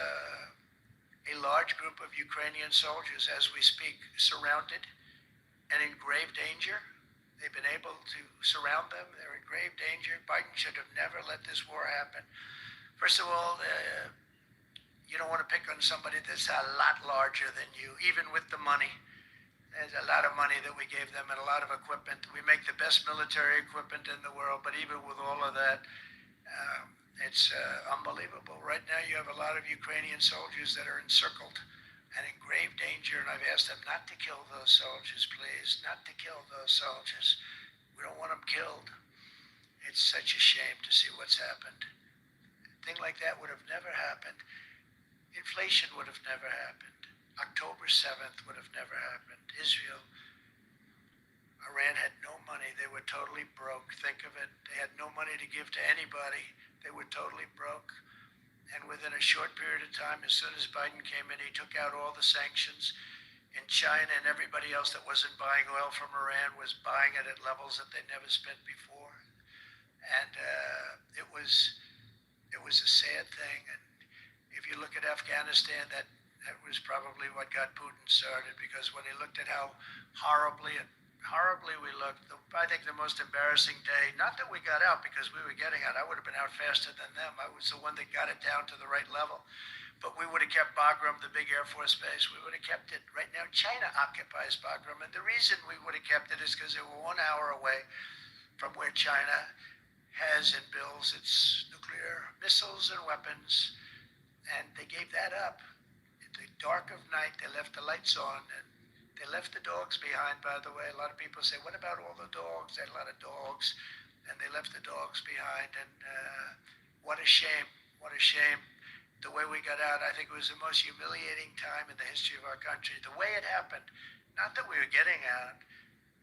a large group of Ukrainian soldiers, as we speak, surrounded and in grave danger. They've been able to surround them. They're in grave danger. Biden should have never let this war happen. First of all, you don't want to pick on somebody that's a lot larger than you, even with the money. There's a lot of money that we gave them and a lot of equipment. We make the best military equipment in the world, but even with all of that, it's unbelievable. Right now, you have a lot of Ukrainian soldiers that are encircled and in grave danger, and I've asked them not to kill those soldiers, please, not to kill those soldiers. We don't want them killed. It's such a shame to see what's happened. A thing like that would have never happened. Inflation would have never happened. October 7th would have never happened. Israel, Iran had no money. They were totally broke. Think of it. They had no money to give to anybody. They were totally broke. And within a short period of time, as soon as Biden came in, he took out all the sanctions. And China and everybody else that wasn't buying oil from Iran was buying it at levels that they never spent before. And it was a sad thing. And if you look at Afghanistan, that was probably what got Putin started, because when he looked at how horribly we looked, I think the most embarrassing day, not that we got out because we were getting out, I would have been out faster than them. I was the one that got it down to the right level. But we would have kept Bagram, the big Air Force base, we would have kept it. Right now, China occupies Bagram, and the reason we would have kept it is because they were 1 hour away from where China has and builds its nuclear missiles and weapons, and they gave that up. At the dark of night, they left the lights on, and they left the dogs behind, by the way. A lot of people say, what about all the dogs? They had a lot of dogs, and they left the dogs behind, and what a shame, what a shame. The way we got out, I think it was the most humiliating time in the history of our country. The way it happened, not that we were getting out,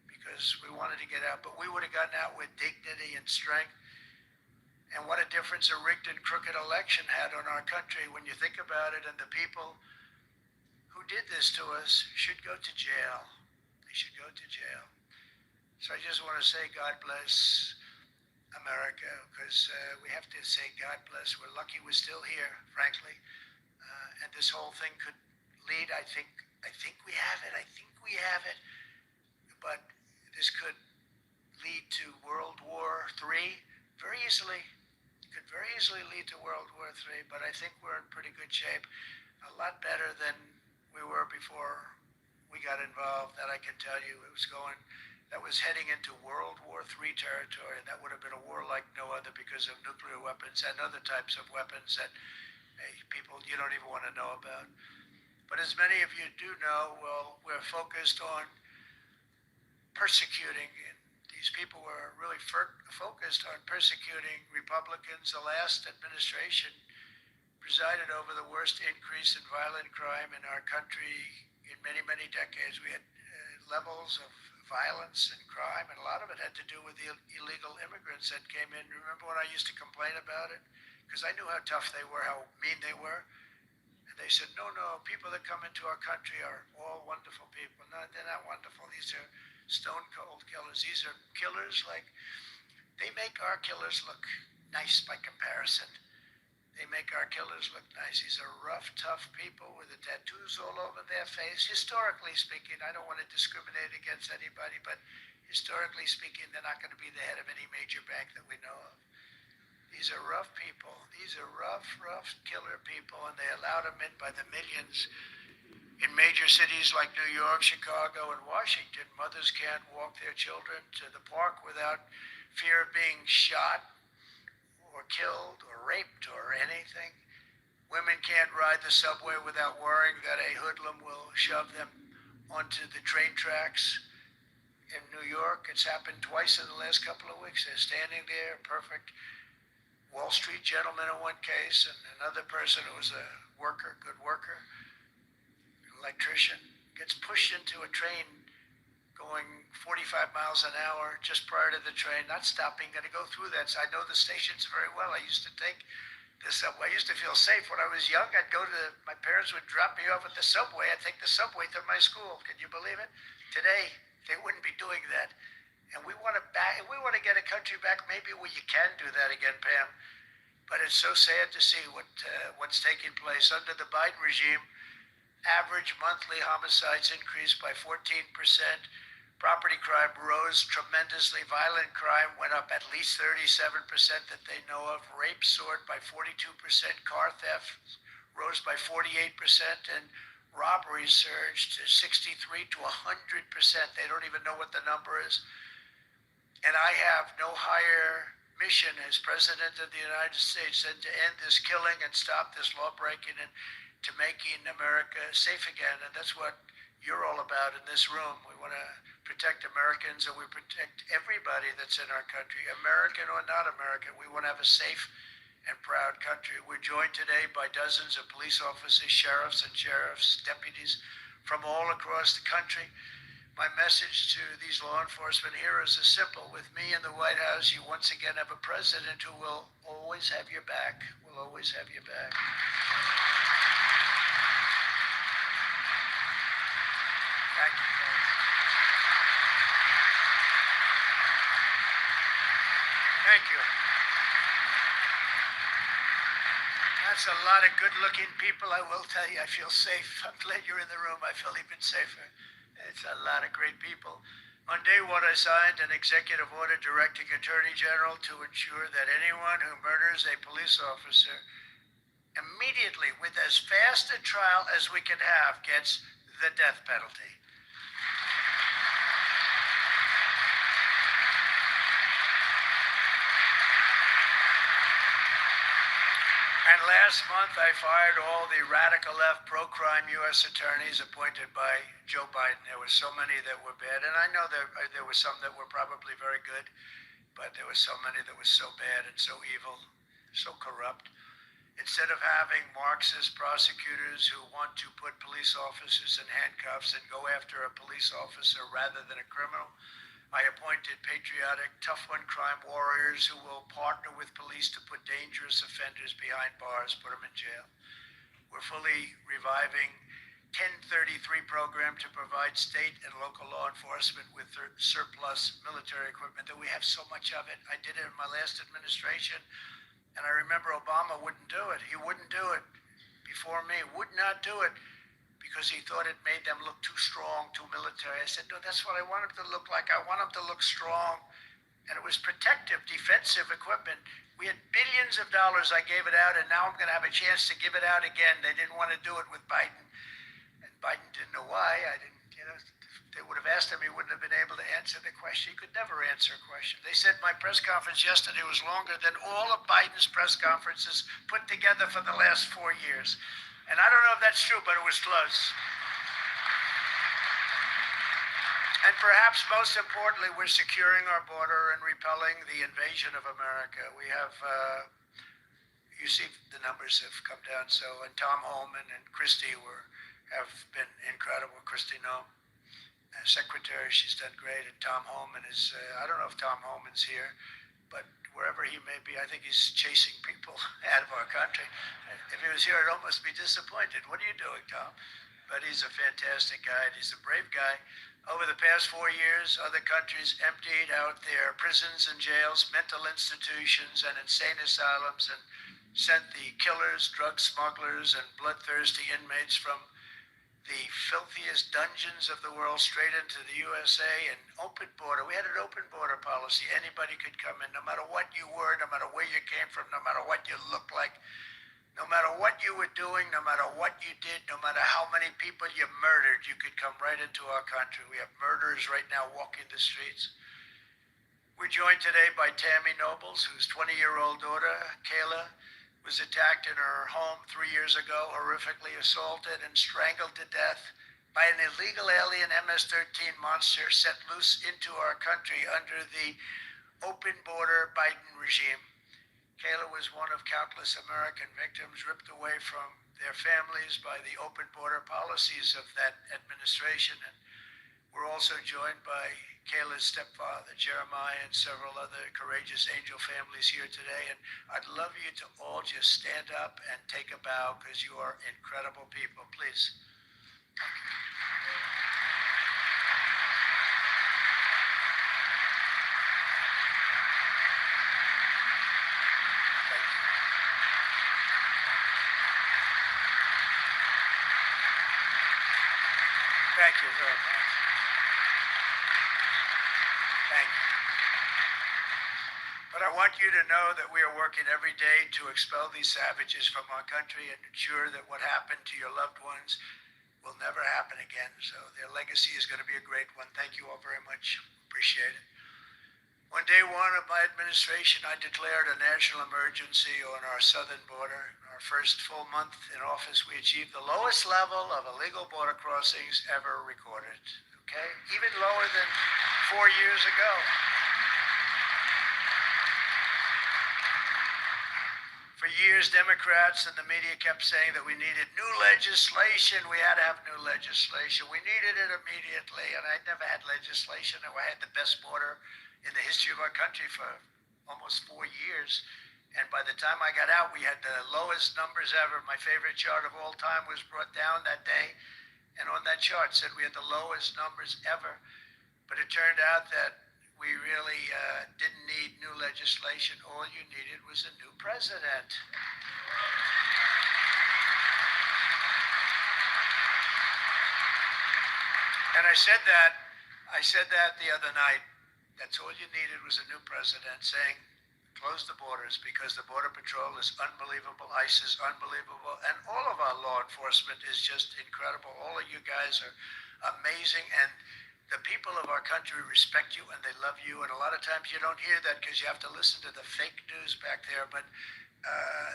because we wanted to get out, but we would have gotten out with dignity and strength. And what a difference a rigged and crooked election had on our country when you think about it. And the people who did this to us should go to jail. They should go to jail. So I just want to say God bless America, because we have to say God bless. We're lucky we're still here, frankly. And this whole thing could lead, I think we have it. I think we have it. But this could lead to World War III very easily. It could very easily lead to World War III, but I think we're in pretty good shape. A lot better than we were before we got involved, that I can tell you. That was heading into World War III territory, and that would have been a war like no other because of nuclear weapons and other types of weapons that people you don't even want to know about. But as many of you do know, well, we're focused on persecuting, and these people were really focused on persecuting Republicans. The last administration presided over the worst increase in violent crime in our country in many, many decades. We had levels of violence and crime, and a lot of it had to do with the illegal immigrants that came in. Remember when I used to complain about it? Because I knew how tough they were, how mean they were. And they said, no, people that come into our country are all wonderful people. No, they're not wonderful. These are stone cold killers. These are killers they make our killers look nice by comparison. They make our killers look nice. These are rough, tough people with the tattoos all over their face. Historically speaking, I don't want to discriminate against anybody, but historically speaking, they're not going to be the head of any major bank that we know of. These are rough people. These are rough killer people, and they allow them in by the millions. In major cities like New York, Chicago, and Washington, mothers can't walk their children to the park without fear of being shot or killed or raped or anything. Women can't ride the subway without worrying that a hoodlum will shove them onto the train tracks. In New York, it's happened twice in the last couple of weeks. They're standing there, perfect Wall Street gentleman in one case, and another person who was a worker, good worker, electrician, gets pushed into a train going 45 miles an hour just prior to the train, not stopping, going to go through that. So I know the stations very well. I used to take the subway. I used to feel safe when I was young. My parents would drop me off at the subway. I'd take the subway to my school. Can you believe it? Today, they wouldn't be doing that. And we want to get a country back maybe where you can do that again, Pam. But it's so sad to see what's taking place under the Biden regime. Average monthly homicides increased by 14%. Property crime rose tremendously. Violent crime went up at least 37% that they know of. Rape soared by 42%. Car thefts rose by 48%, and robberies surged to 63 to 100%. They don't even know what the number is. And I have no higher mission as President of the United States than to end this killing and stop this law breaking and to making America safe again. And that's what you're all about in this room. We want to protect Americans, and we protect everybody that's in our country, American or not American. We want to have a safe and proud country. We're joined today by dozens of police officers, sheriffs and sheriff's deputies from all across the country. My message to these law enforcement heroes is simple. With me in the White House, you once again have a president who will always have your back, will always have your back. Thank you, folks. Thank you. That's a lot of good-looking people. I will tell you, I feel safe. I'm glad you're in the room. I feel even safer. It's a lot of great people. On day one, I signed an executive order directing Attorney General to ensure that anyone who murders a police officer immediately, with as fast a trial as we can have, gets the death penalty. And last month, I fired all the radical left pro-crime U.S. attorneys appointed by Joe Biden. There were so many that were bad, and I know there were some that were probably very good, but there were so many that were so bad and so evil, so corrupt. Instead of having Marxist prosecutors who want to put police officers in handcuffs and go after a police officer rather than a criminal, I appointed patriotic, tough-on-crime warriors who will partner with police to put dangerous offenders behind bars, put them in jail. We're fully reviving 1033 program to provide state and local law enforcement with surplus military equipment that we have so much of it. I did it in my last administration, and I remember Obama wouldn't do it. He wouldn't do it before me, would not do it, because he thought it made them look too strong, too military. I said, no, that's what I want them to look like. I want them to look strong. And it was protective, defensive equipment. We had billions of dollars. I gave it out, and now I'm going to have a chance to give it out again. They didn't want to do it with Biden. And Biden didn't know why. I didn't, if they would have asked him, he wouldn't have been able to answer the question. He could never answer a question. They said my press conference yesterday was longer than all of Biden's press conferences put together for the last 4 years. And I don't know if that's true, but it was close. And perhaps most importantly, we're securing our border and repelling the invasion of America. We have, you see the numbers have come down. So, and Tom Homan and Christie have been incredible. Christie Noem, Secretary, she's done great. And Tom Homan is, I don't know if Tom Homan's here, but wherever he may be, I think he's chasing people out of our country. If he was here, I'd almost be disappointed. What are you doing, Tom? But he's a fantastic guy, and he's a brave guy. Over the past 4 years, other countries emptied out their prisons and jails, mental institutions, and insane asylums, and sent the killers, drug smugglers, and bloodthirsty inmates from the filthiest dungeons of the world straight into the USA. And open border. We had an open border policy. Anybody could come in, no matter what you were, no matter where you came from, no matter what you looked like, no matter what you were doing, no matter what you did, no matter how many people you murdered, you could come right into our country. We have murderers right now walking the streets. We're joined today by Tammy Nobles, whose 20-year-old daughter, Kayla, was attacked in her home 3 years ago, horrifically assaulted and strangled to death by an illegal alien MS-13 monster set loose into our country under the open border Biden regime. Kayla was one of countless American victims ripped away from their families by the open border policies of that administration. And we're also joined by Kayla's stepfather, Jeremiah, and several other courageous angel families here today. And I'd love you to all just stand up and take a bow, because you are incredible people. Please. Thank you. Thank you very much. Thank you. But I want you to know that we are working every day to expel these savages from our country and ensure that what happened to your loved ones will never happen again. So their legacy is going to be a great one. Thank you all very much. Appreciate it. On day one of my administration, I declared a national emergency on our southern border. Our first full month in office, we achieved the lowest level of illegal border crossings ever recorded. Okay? Even lower than 4 years ago. For years, Democrats and the media kept saying that we needed new legislation. We had to have new legislation. We needed it immediately, and I never had legislation. And I had the best border in the history of our country for almost 4 years. And by the time I got out, we had the lowest numbers ever. My favorite chart of all time was brought down that day, and on that chart said we had the lowest numbers ever. But it turned out that we really didn't need new legislation. All you needed was a new president. And I said that the other night. That's all you needed was a new president saying, close the borders, because the Border Patrol is unbelievable, ICE is unbelievable, and all of our law enforcement is just incredible. All of you guys are amazing, and the people of our country respect you and they love you, and a lot of times you don't hear that because you have to listen to the fake news back there, but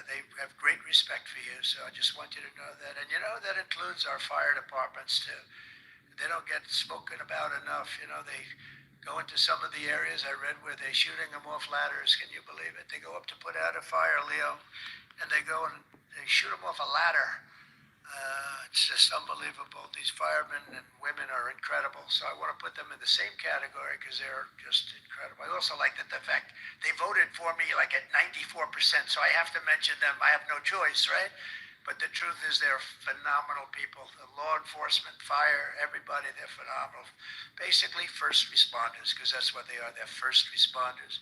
they have great respect for you. So I just want you to know that. And you know, that includes our fire departments too. They don't get spoken about enough. You know, they go into some of the areas I read where they're shooting them off ladders. Can you believe it? They go up to put out a fire, Leo, and they go and they shoot them off a ladder. It's just unbelievable. These firemen and women are incredible. So I want to put them in the same category because they're just incredible. I also like that the fact they voted for me like at 94%. So I have to mention them. I have no choice, right? But the truth is they're phenomenal people. The law enforcement, fire, everybody, they're phenomenal. Basically first responders, because that's what they are. They're first responders.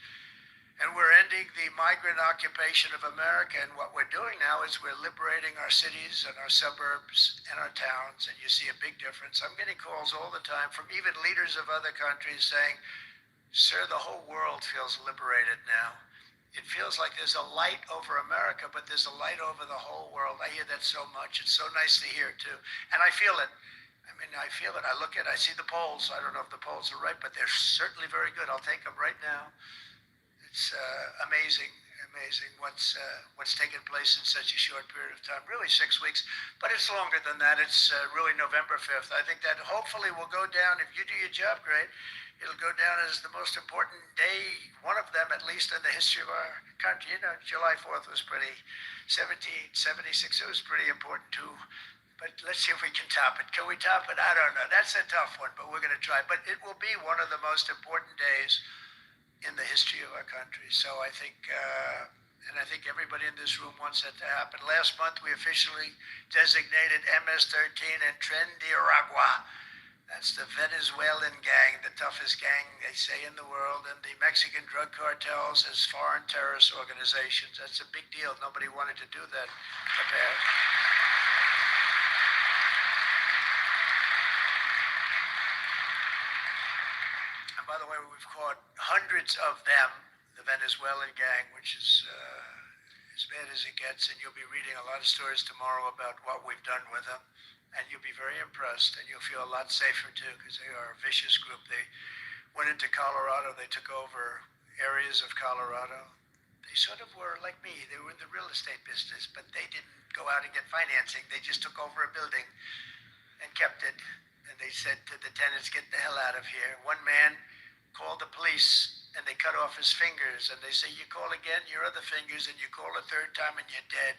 And we're ending the migrant occupation of America. And what we're doing now is we're liberating our cities and our suburbs and our towns. And you see a big difference. I'm getting calls all the time from even leaders of other countries saying, sir, the whole world feels liberated now. It feels like there's a light over America, but there's a light over the whole world. I hear that so much. It's so nice to hear too. And I feel it. I feel it. I look at it. I see the polls. I don't know if the polls are right, but they're certainly very good. I'll take them right now. It's amazing what's taken place in such a short period of time. Really 6 weeks, but it's longer than that. It's really November 5th. I think that hopefully will go down, if you do your job great, it'll go down as the most important day, one of them at least in the history of our country. You know, July 4th was pretty, 1776, it was pretty important too. But let's see if we can top it. Can we top it? I don't know. That's a tough one, but we're going to try. But it will be one of the most important days in the history of our country. So I think, and I think everybody in this room wants that to happen. Last month, we officially designated MS-13 and Tren de Aragua. That's the Venezuelan gang, the toughest gang, they say, in the world, and the Mexican drug cartels as foreign terrorist organizations. That's a big deal. Nobody wanted to do that. By the way, we've caught hundreds of them, the Venezuelan gang, which is as bad as it gets. And you'll be reading a lot of stories tomorrow about what we've done with them. And you'll be very impressed, and you'll feel a lot safer too, because they are a vicious group. They went into Colorado. They took over areas of Colorado. They sort of were like me. They were in the real estate business, but they didn't go out and get financing. They just took over a building and kept it. And they said to the tenants, get the hell out of here. One man called the police, and they cut off his fingers, and they say, you call again, your other fingers, and you call a third time, and you're dead.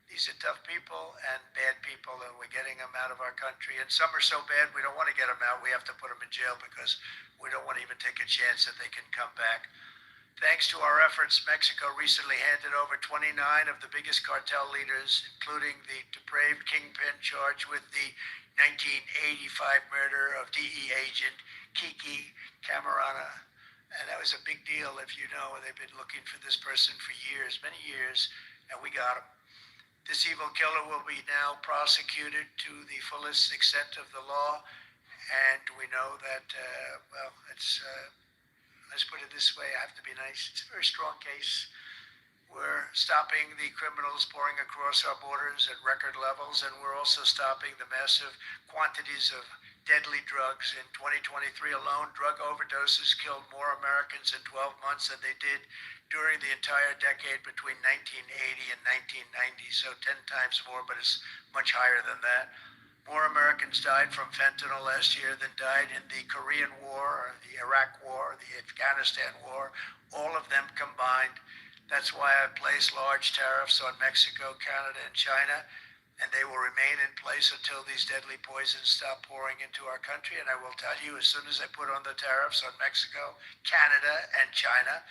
These are tough people and bad people, and we're getting them out of our country. And some are so bad, we don't want to get them out. We have to put them in jail because we don't want to even take a chance that they can come back. Thanks to our efforts, Mexico recently handed over 29 of the biggest cartel leaders, including the depraved kingpin charged with the 1985 murder of DE agent Kiki Camarena. And that was a big deal, if you know. They've been looking for this person for years, many years, and we got him. This evil killer will be now prosecuted to the fullest extent of the law, and we know that, it's let's put it this way, I have to be nice. It's a very strong case. We're stopping the criminals pouring across our borders at record levels, and we're also stopping the massive quantities of deadly drugs. In 2023 alone, drug overdoses killed more Americans in 12 months than they did during the entire decade between 1980 and 1990, so 10 times more, but it's much higher than that. More Americans died from fentanyl last year than died in the Korean War, or the Iraq War, or the Afghanistan War, all of them combined. That's why I placed large tariffs on Mexico, Canada, and China, and they will remain in place until these deadly poisons stop pouring into our country. And I will tell you, as soon as I put on the tariffs on Mexico, Canada, and China,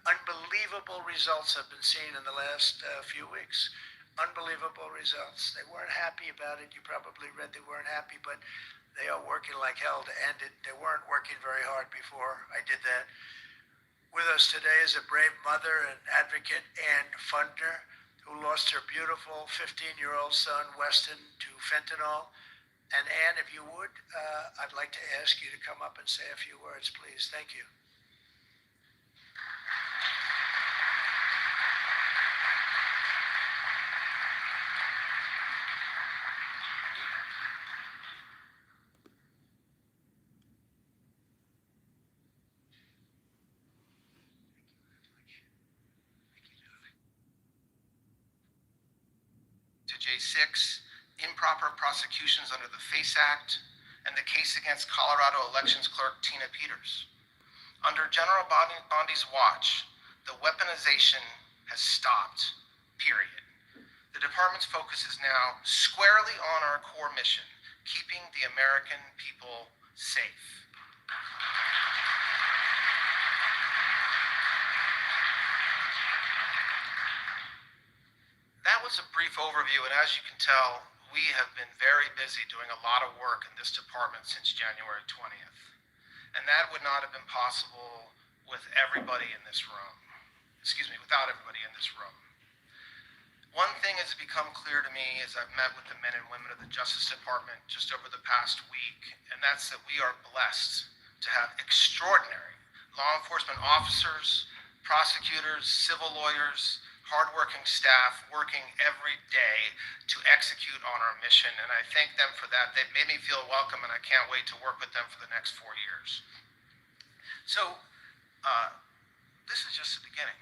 unbelievable results have been seen in the last few weeks. Unbelievable results. They weren't happy about it. You probably read they weren't happy, but they are working like hell to end it. They weren't working very hard before I did that. With us today is a brave mother and advocate, Ann Fundner, who lost her beautiful 15-year-old son, Weston, to fentanyl. And Ann, if you would, I'd like to ask you to come up and say a few words, please. Thank you. To J6, improper prosecutions under the FACE Act, and the case against Colorado Elections Clerk Tina Peters. Under General Bondi's watch, the weaponization has stopped, period. The department's focus is now squarely on our core mission, keeping the American people safe. That was a brief overview, and as you can tell, we have been very busy doing a lot of work in this department since January 20th. And that would not have been possible with everybody in this room. Without everybody in this room. One thing has become clear to me as I've met with the men and women of the Justice Department just over the past week, and that's that we are blessed to have extraordinary law enforcement officers, prosecutors, civil lawyers, hardworking staff working every day to execute on our mission, and I thank them for that. They've made me feel welcome, and I can't wait to work with them for the next 4 years. So, this is just the beginning.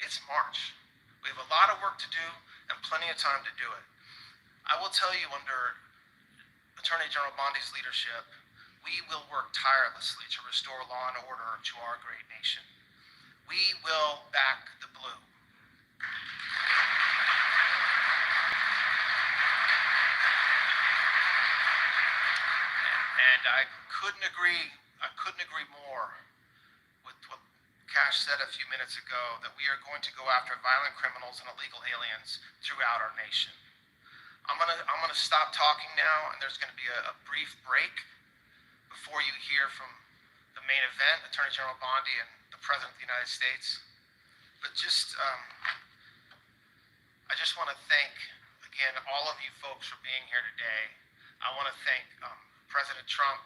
It's March. We have a lot of work to do and plenty of time to do it. I will tell you, under Attorney General Bondi's leadership, we will work tirelessly to restore law and order to our great nation. We will back the blue. And I couldn't agree more with what Cash said a few minutes ago, that we are going to go after violent criminals and illegal aliens throughout our nation. I'm gonna stop talking now, and there's gonna be a brief break before you hear from the main event, Attorney General Bondi and the President of the United States. But I just want to thank, again, all of you folks for being here today. I want to thank President Trump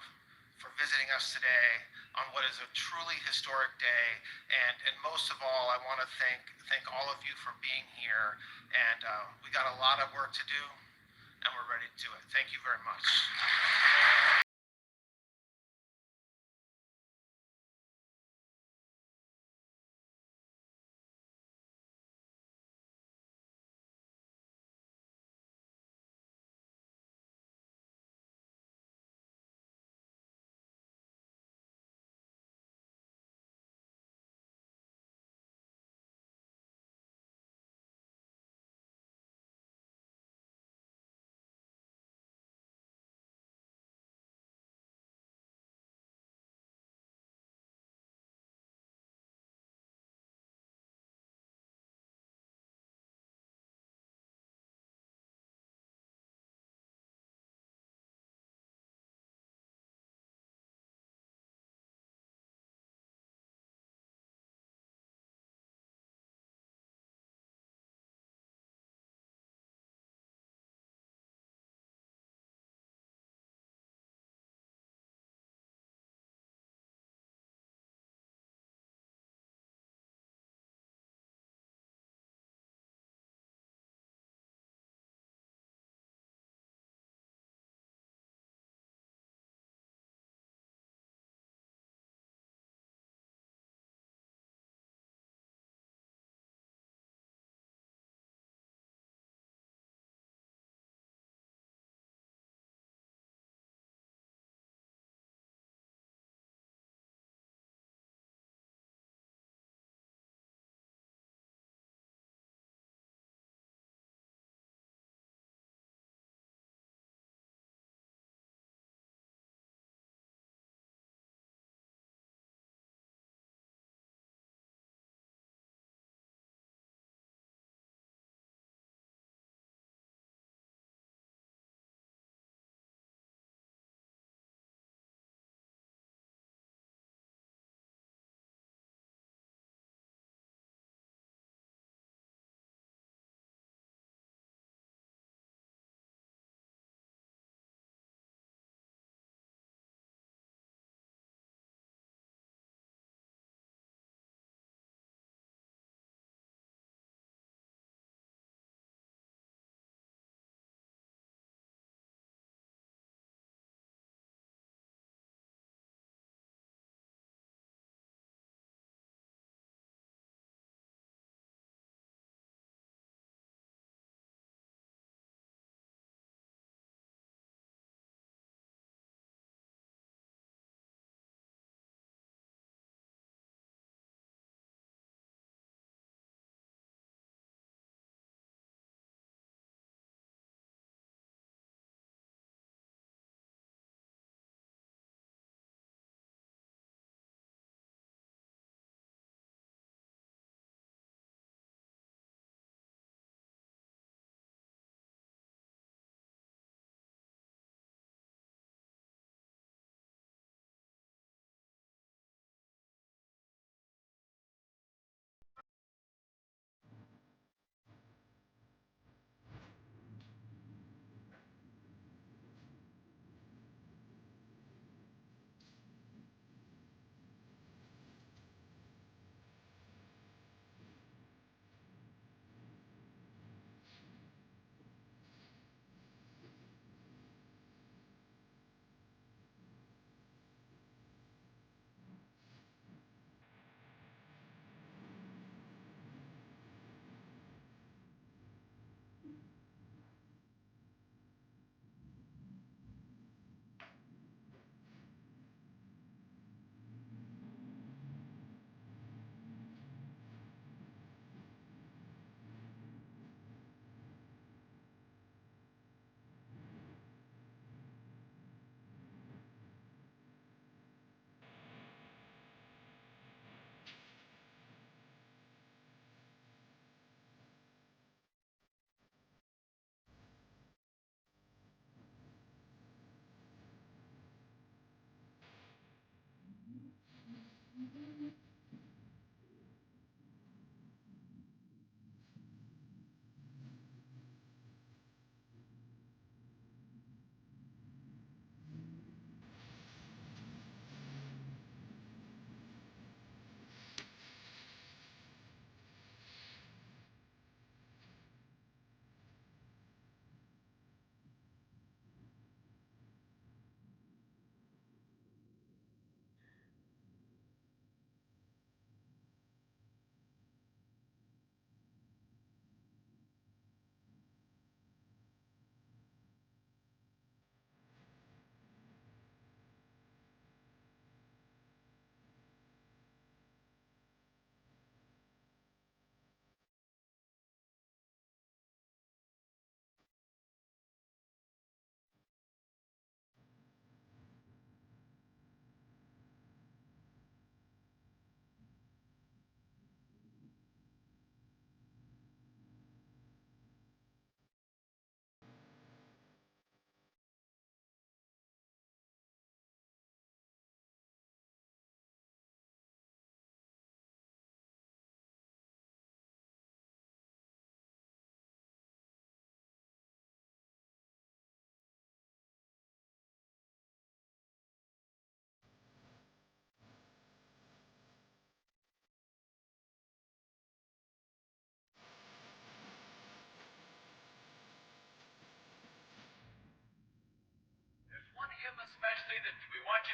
for visiting us today on what is a truly historic day, and most of all, I want to thank all of you for being here. And we got a lot of work to do, and we're ready to do it. Thank you very much.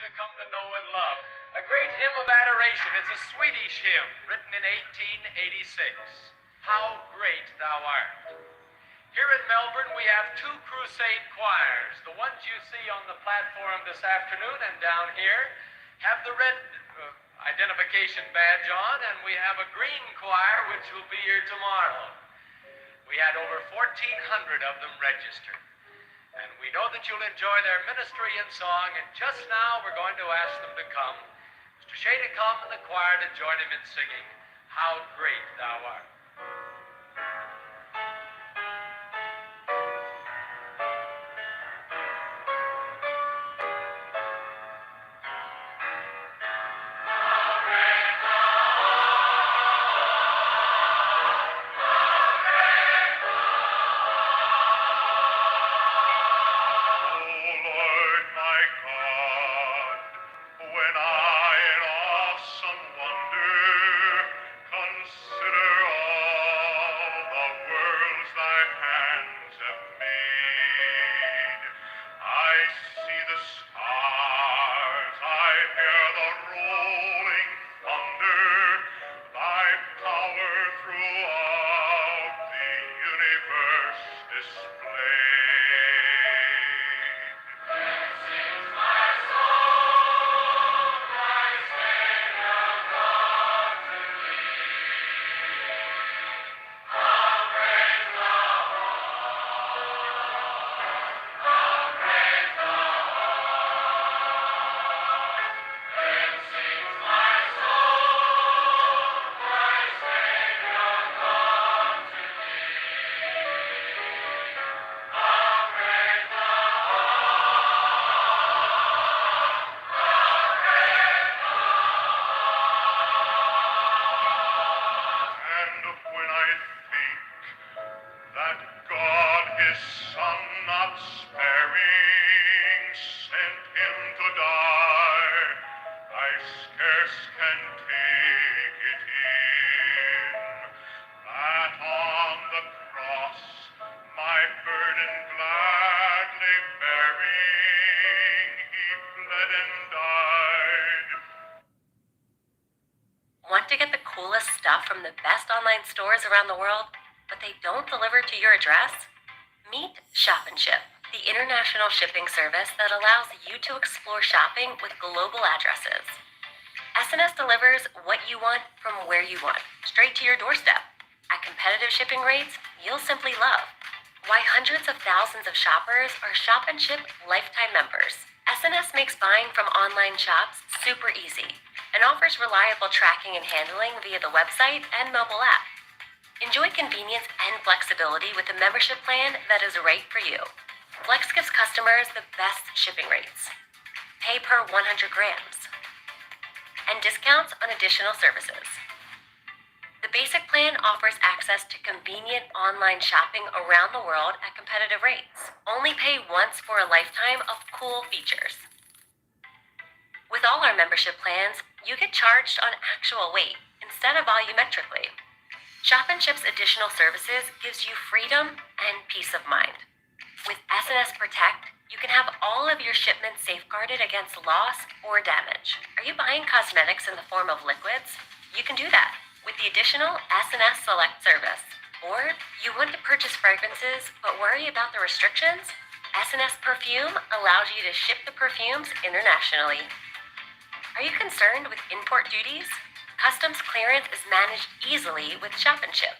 to come to know and love. A great hymn of adoration. It's a Swedish hymn written in 1886. How Great Thou Art. Here in Melbourne, we have two crusade choirs. The ones you see on the platform this afternoon and down here have the red identification badge on, and we have a green choir which will be here tomorrow. We had over 1,400 of them registered. And we know that you'll enjoy their ministry and song, and just now we're going to ask them to come. Mr. Shea to come and the choir to join him in singing, How Great Thou Art. Want to get the coolest stuff from the best online stores around the world, but they don't deliver to your address? Meet Shop and Ship, the international shipping service that allows you to explore shopping with global addresses. SNS delivers what you want from where you want, straight to your doorstep, at competitive shipping rates you'll simply love. Why hundreds of thousands of shoppers are Shop and Ship lifetime members. SNS makes buying from online shops super easy and offers reliable tracking and handling via the website and mobile app. Enjoy convenience and flexibility with a membership plan that is right for you. Flex gives customers the best shipping rates, pay per 100 grams, and discounts on additional services. The basic plan offers access to convenient online shopping around the world at competitive rates. Only pay once for a lifetime of cool features. With all our membership plans, you get charged on actual weight instead of volumetrically. Shop and Ship's additional services gives you freedom and peace of mind. With SNS Protect, you can have all of your shipments safeguarded against loss or damage. Are you buying cosmetics in the form of liquids? You can do that with the additional SNS Select service. Or you want to purchase fragrances but worry about the restrictions? SNS Perfume allows you to ship the perfumes internationally. Are you concerned with import duties? Customs clearance is managed easily with Shop and Ship.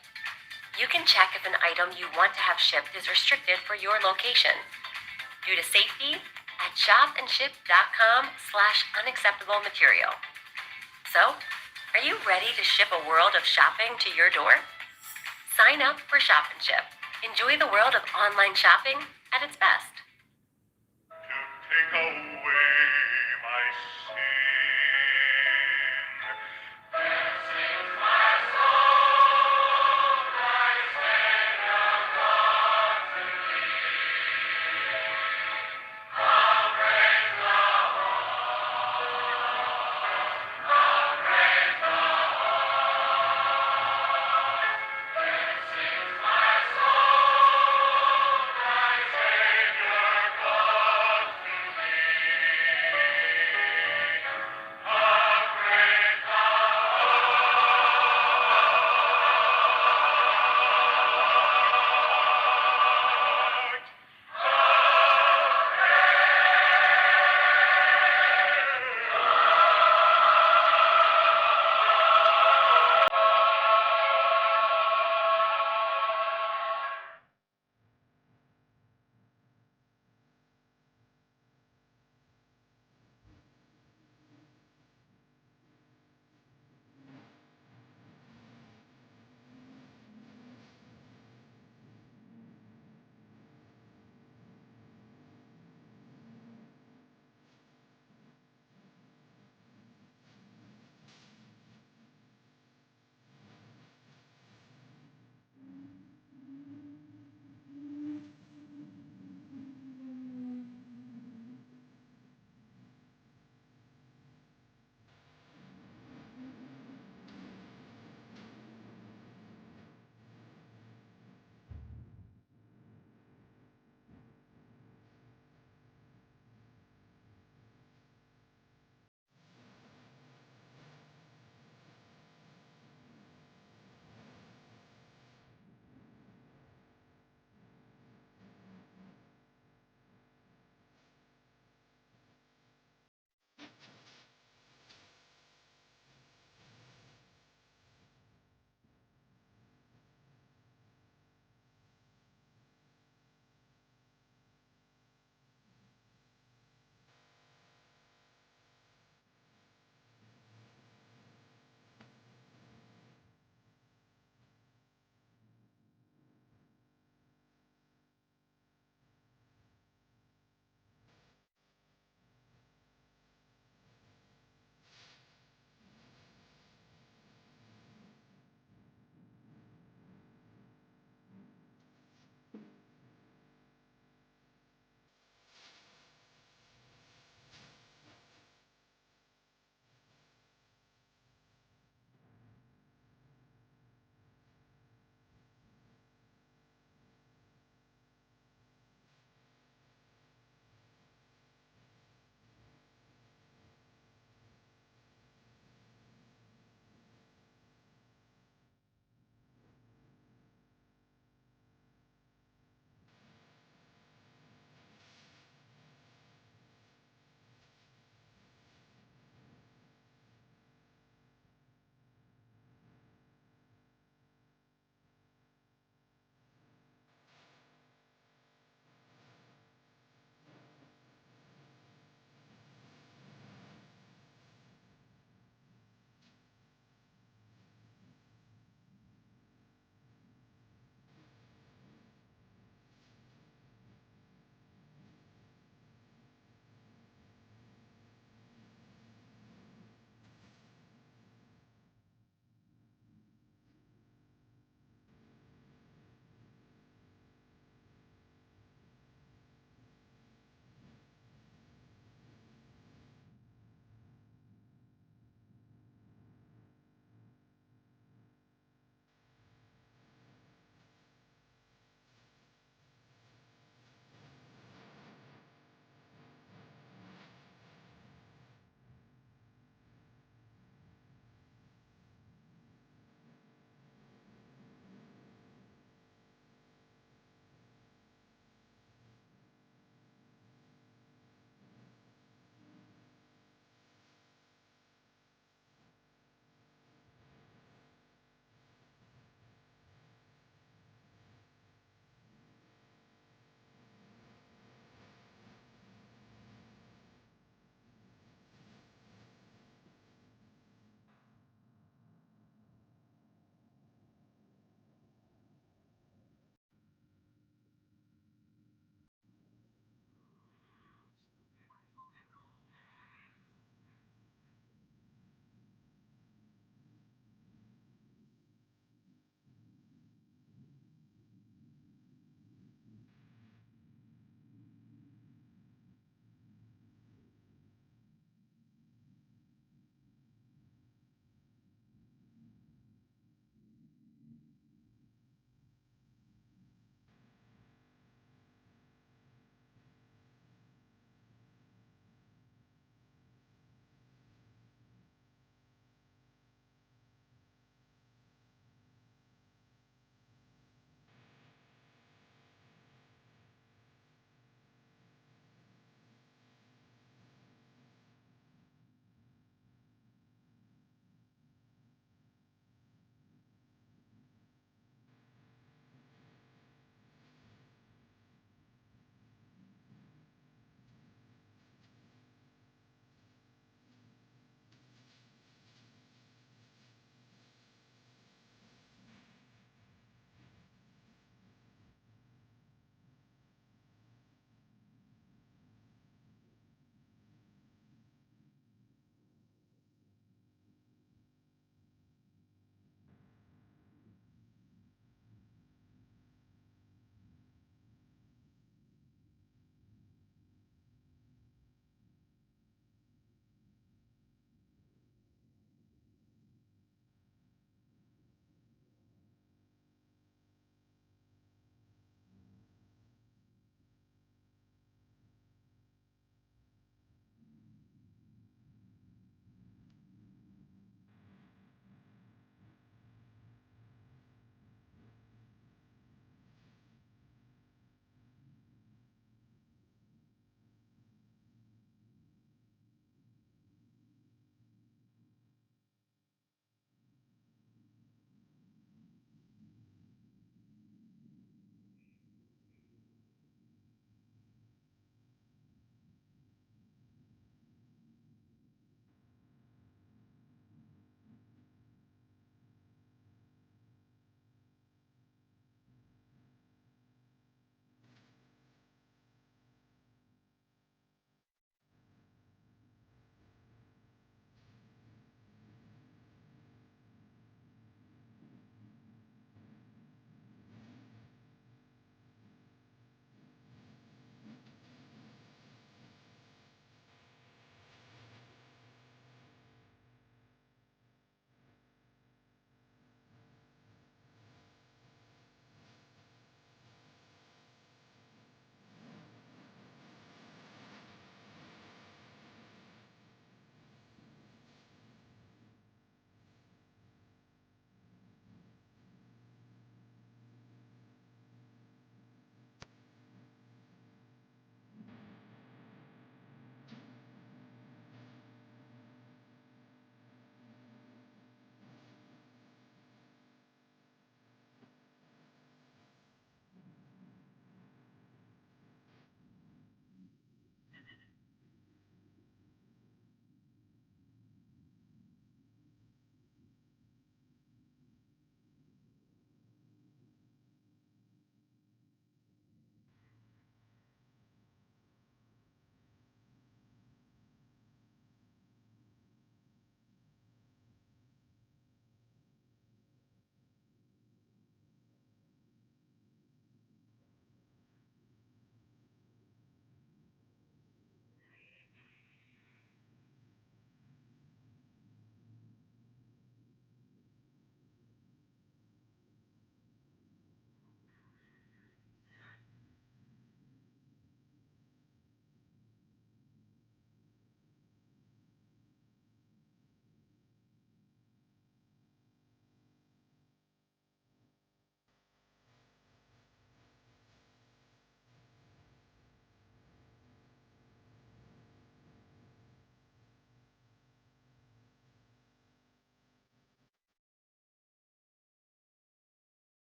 You can check if an item you want to have shipped is restricted for your location. Due to safety, at shopandship.com/unacceptable material. So, are you ready to ship a world of shopping to your door? Sign up for Shop and Ship. Enjoy the world of online shopping at its best.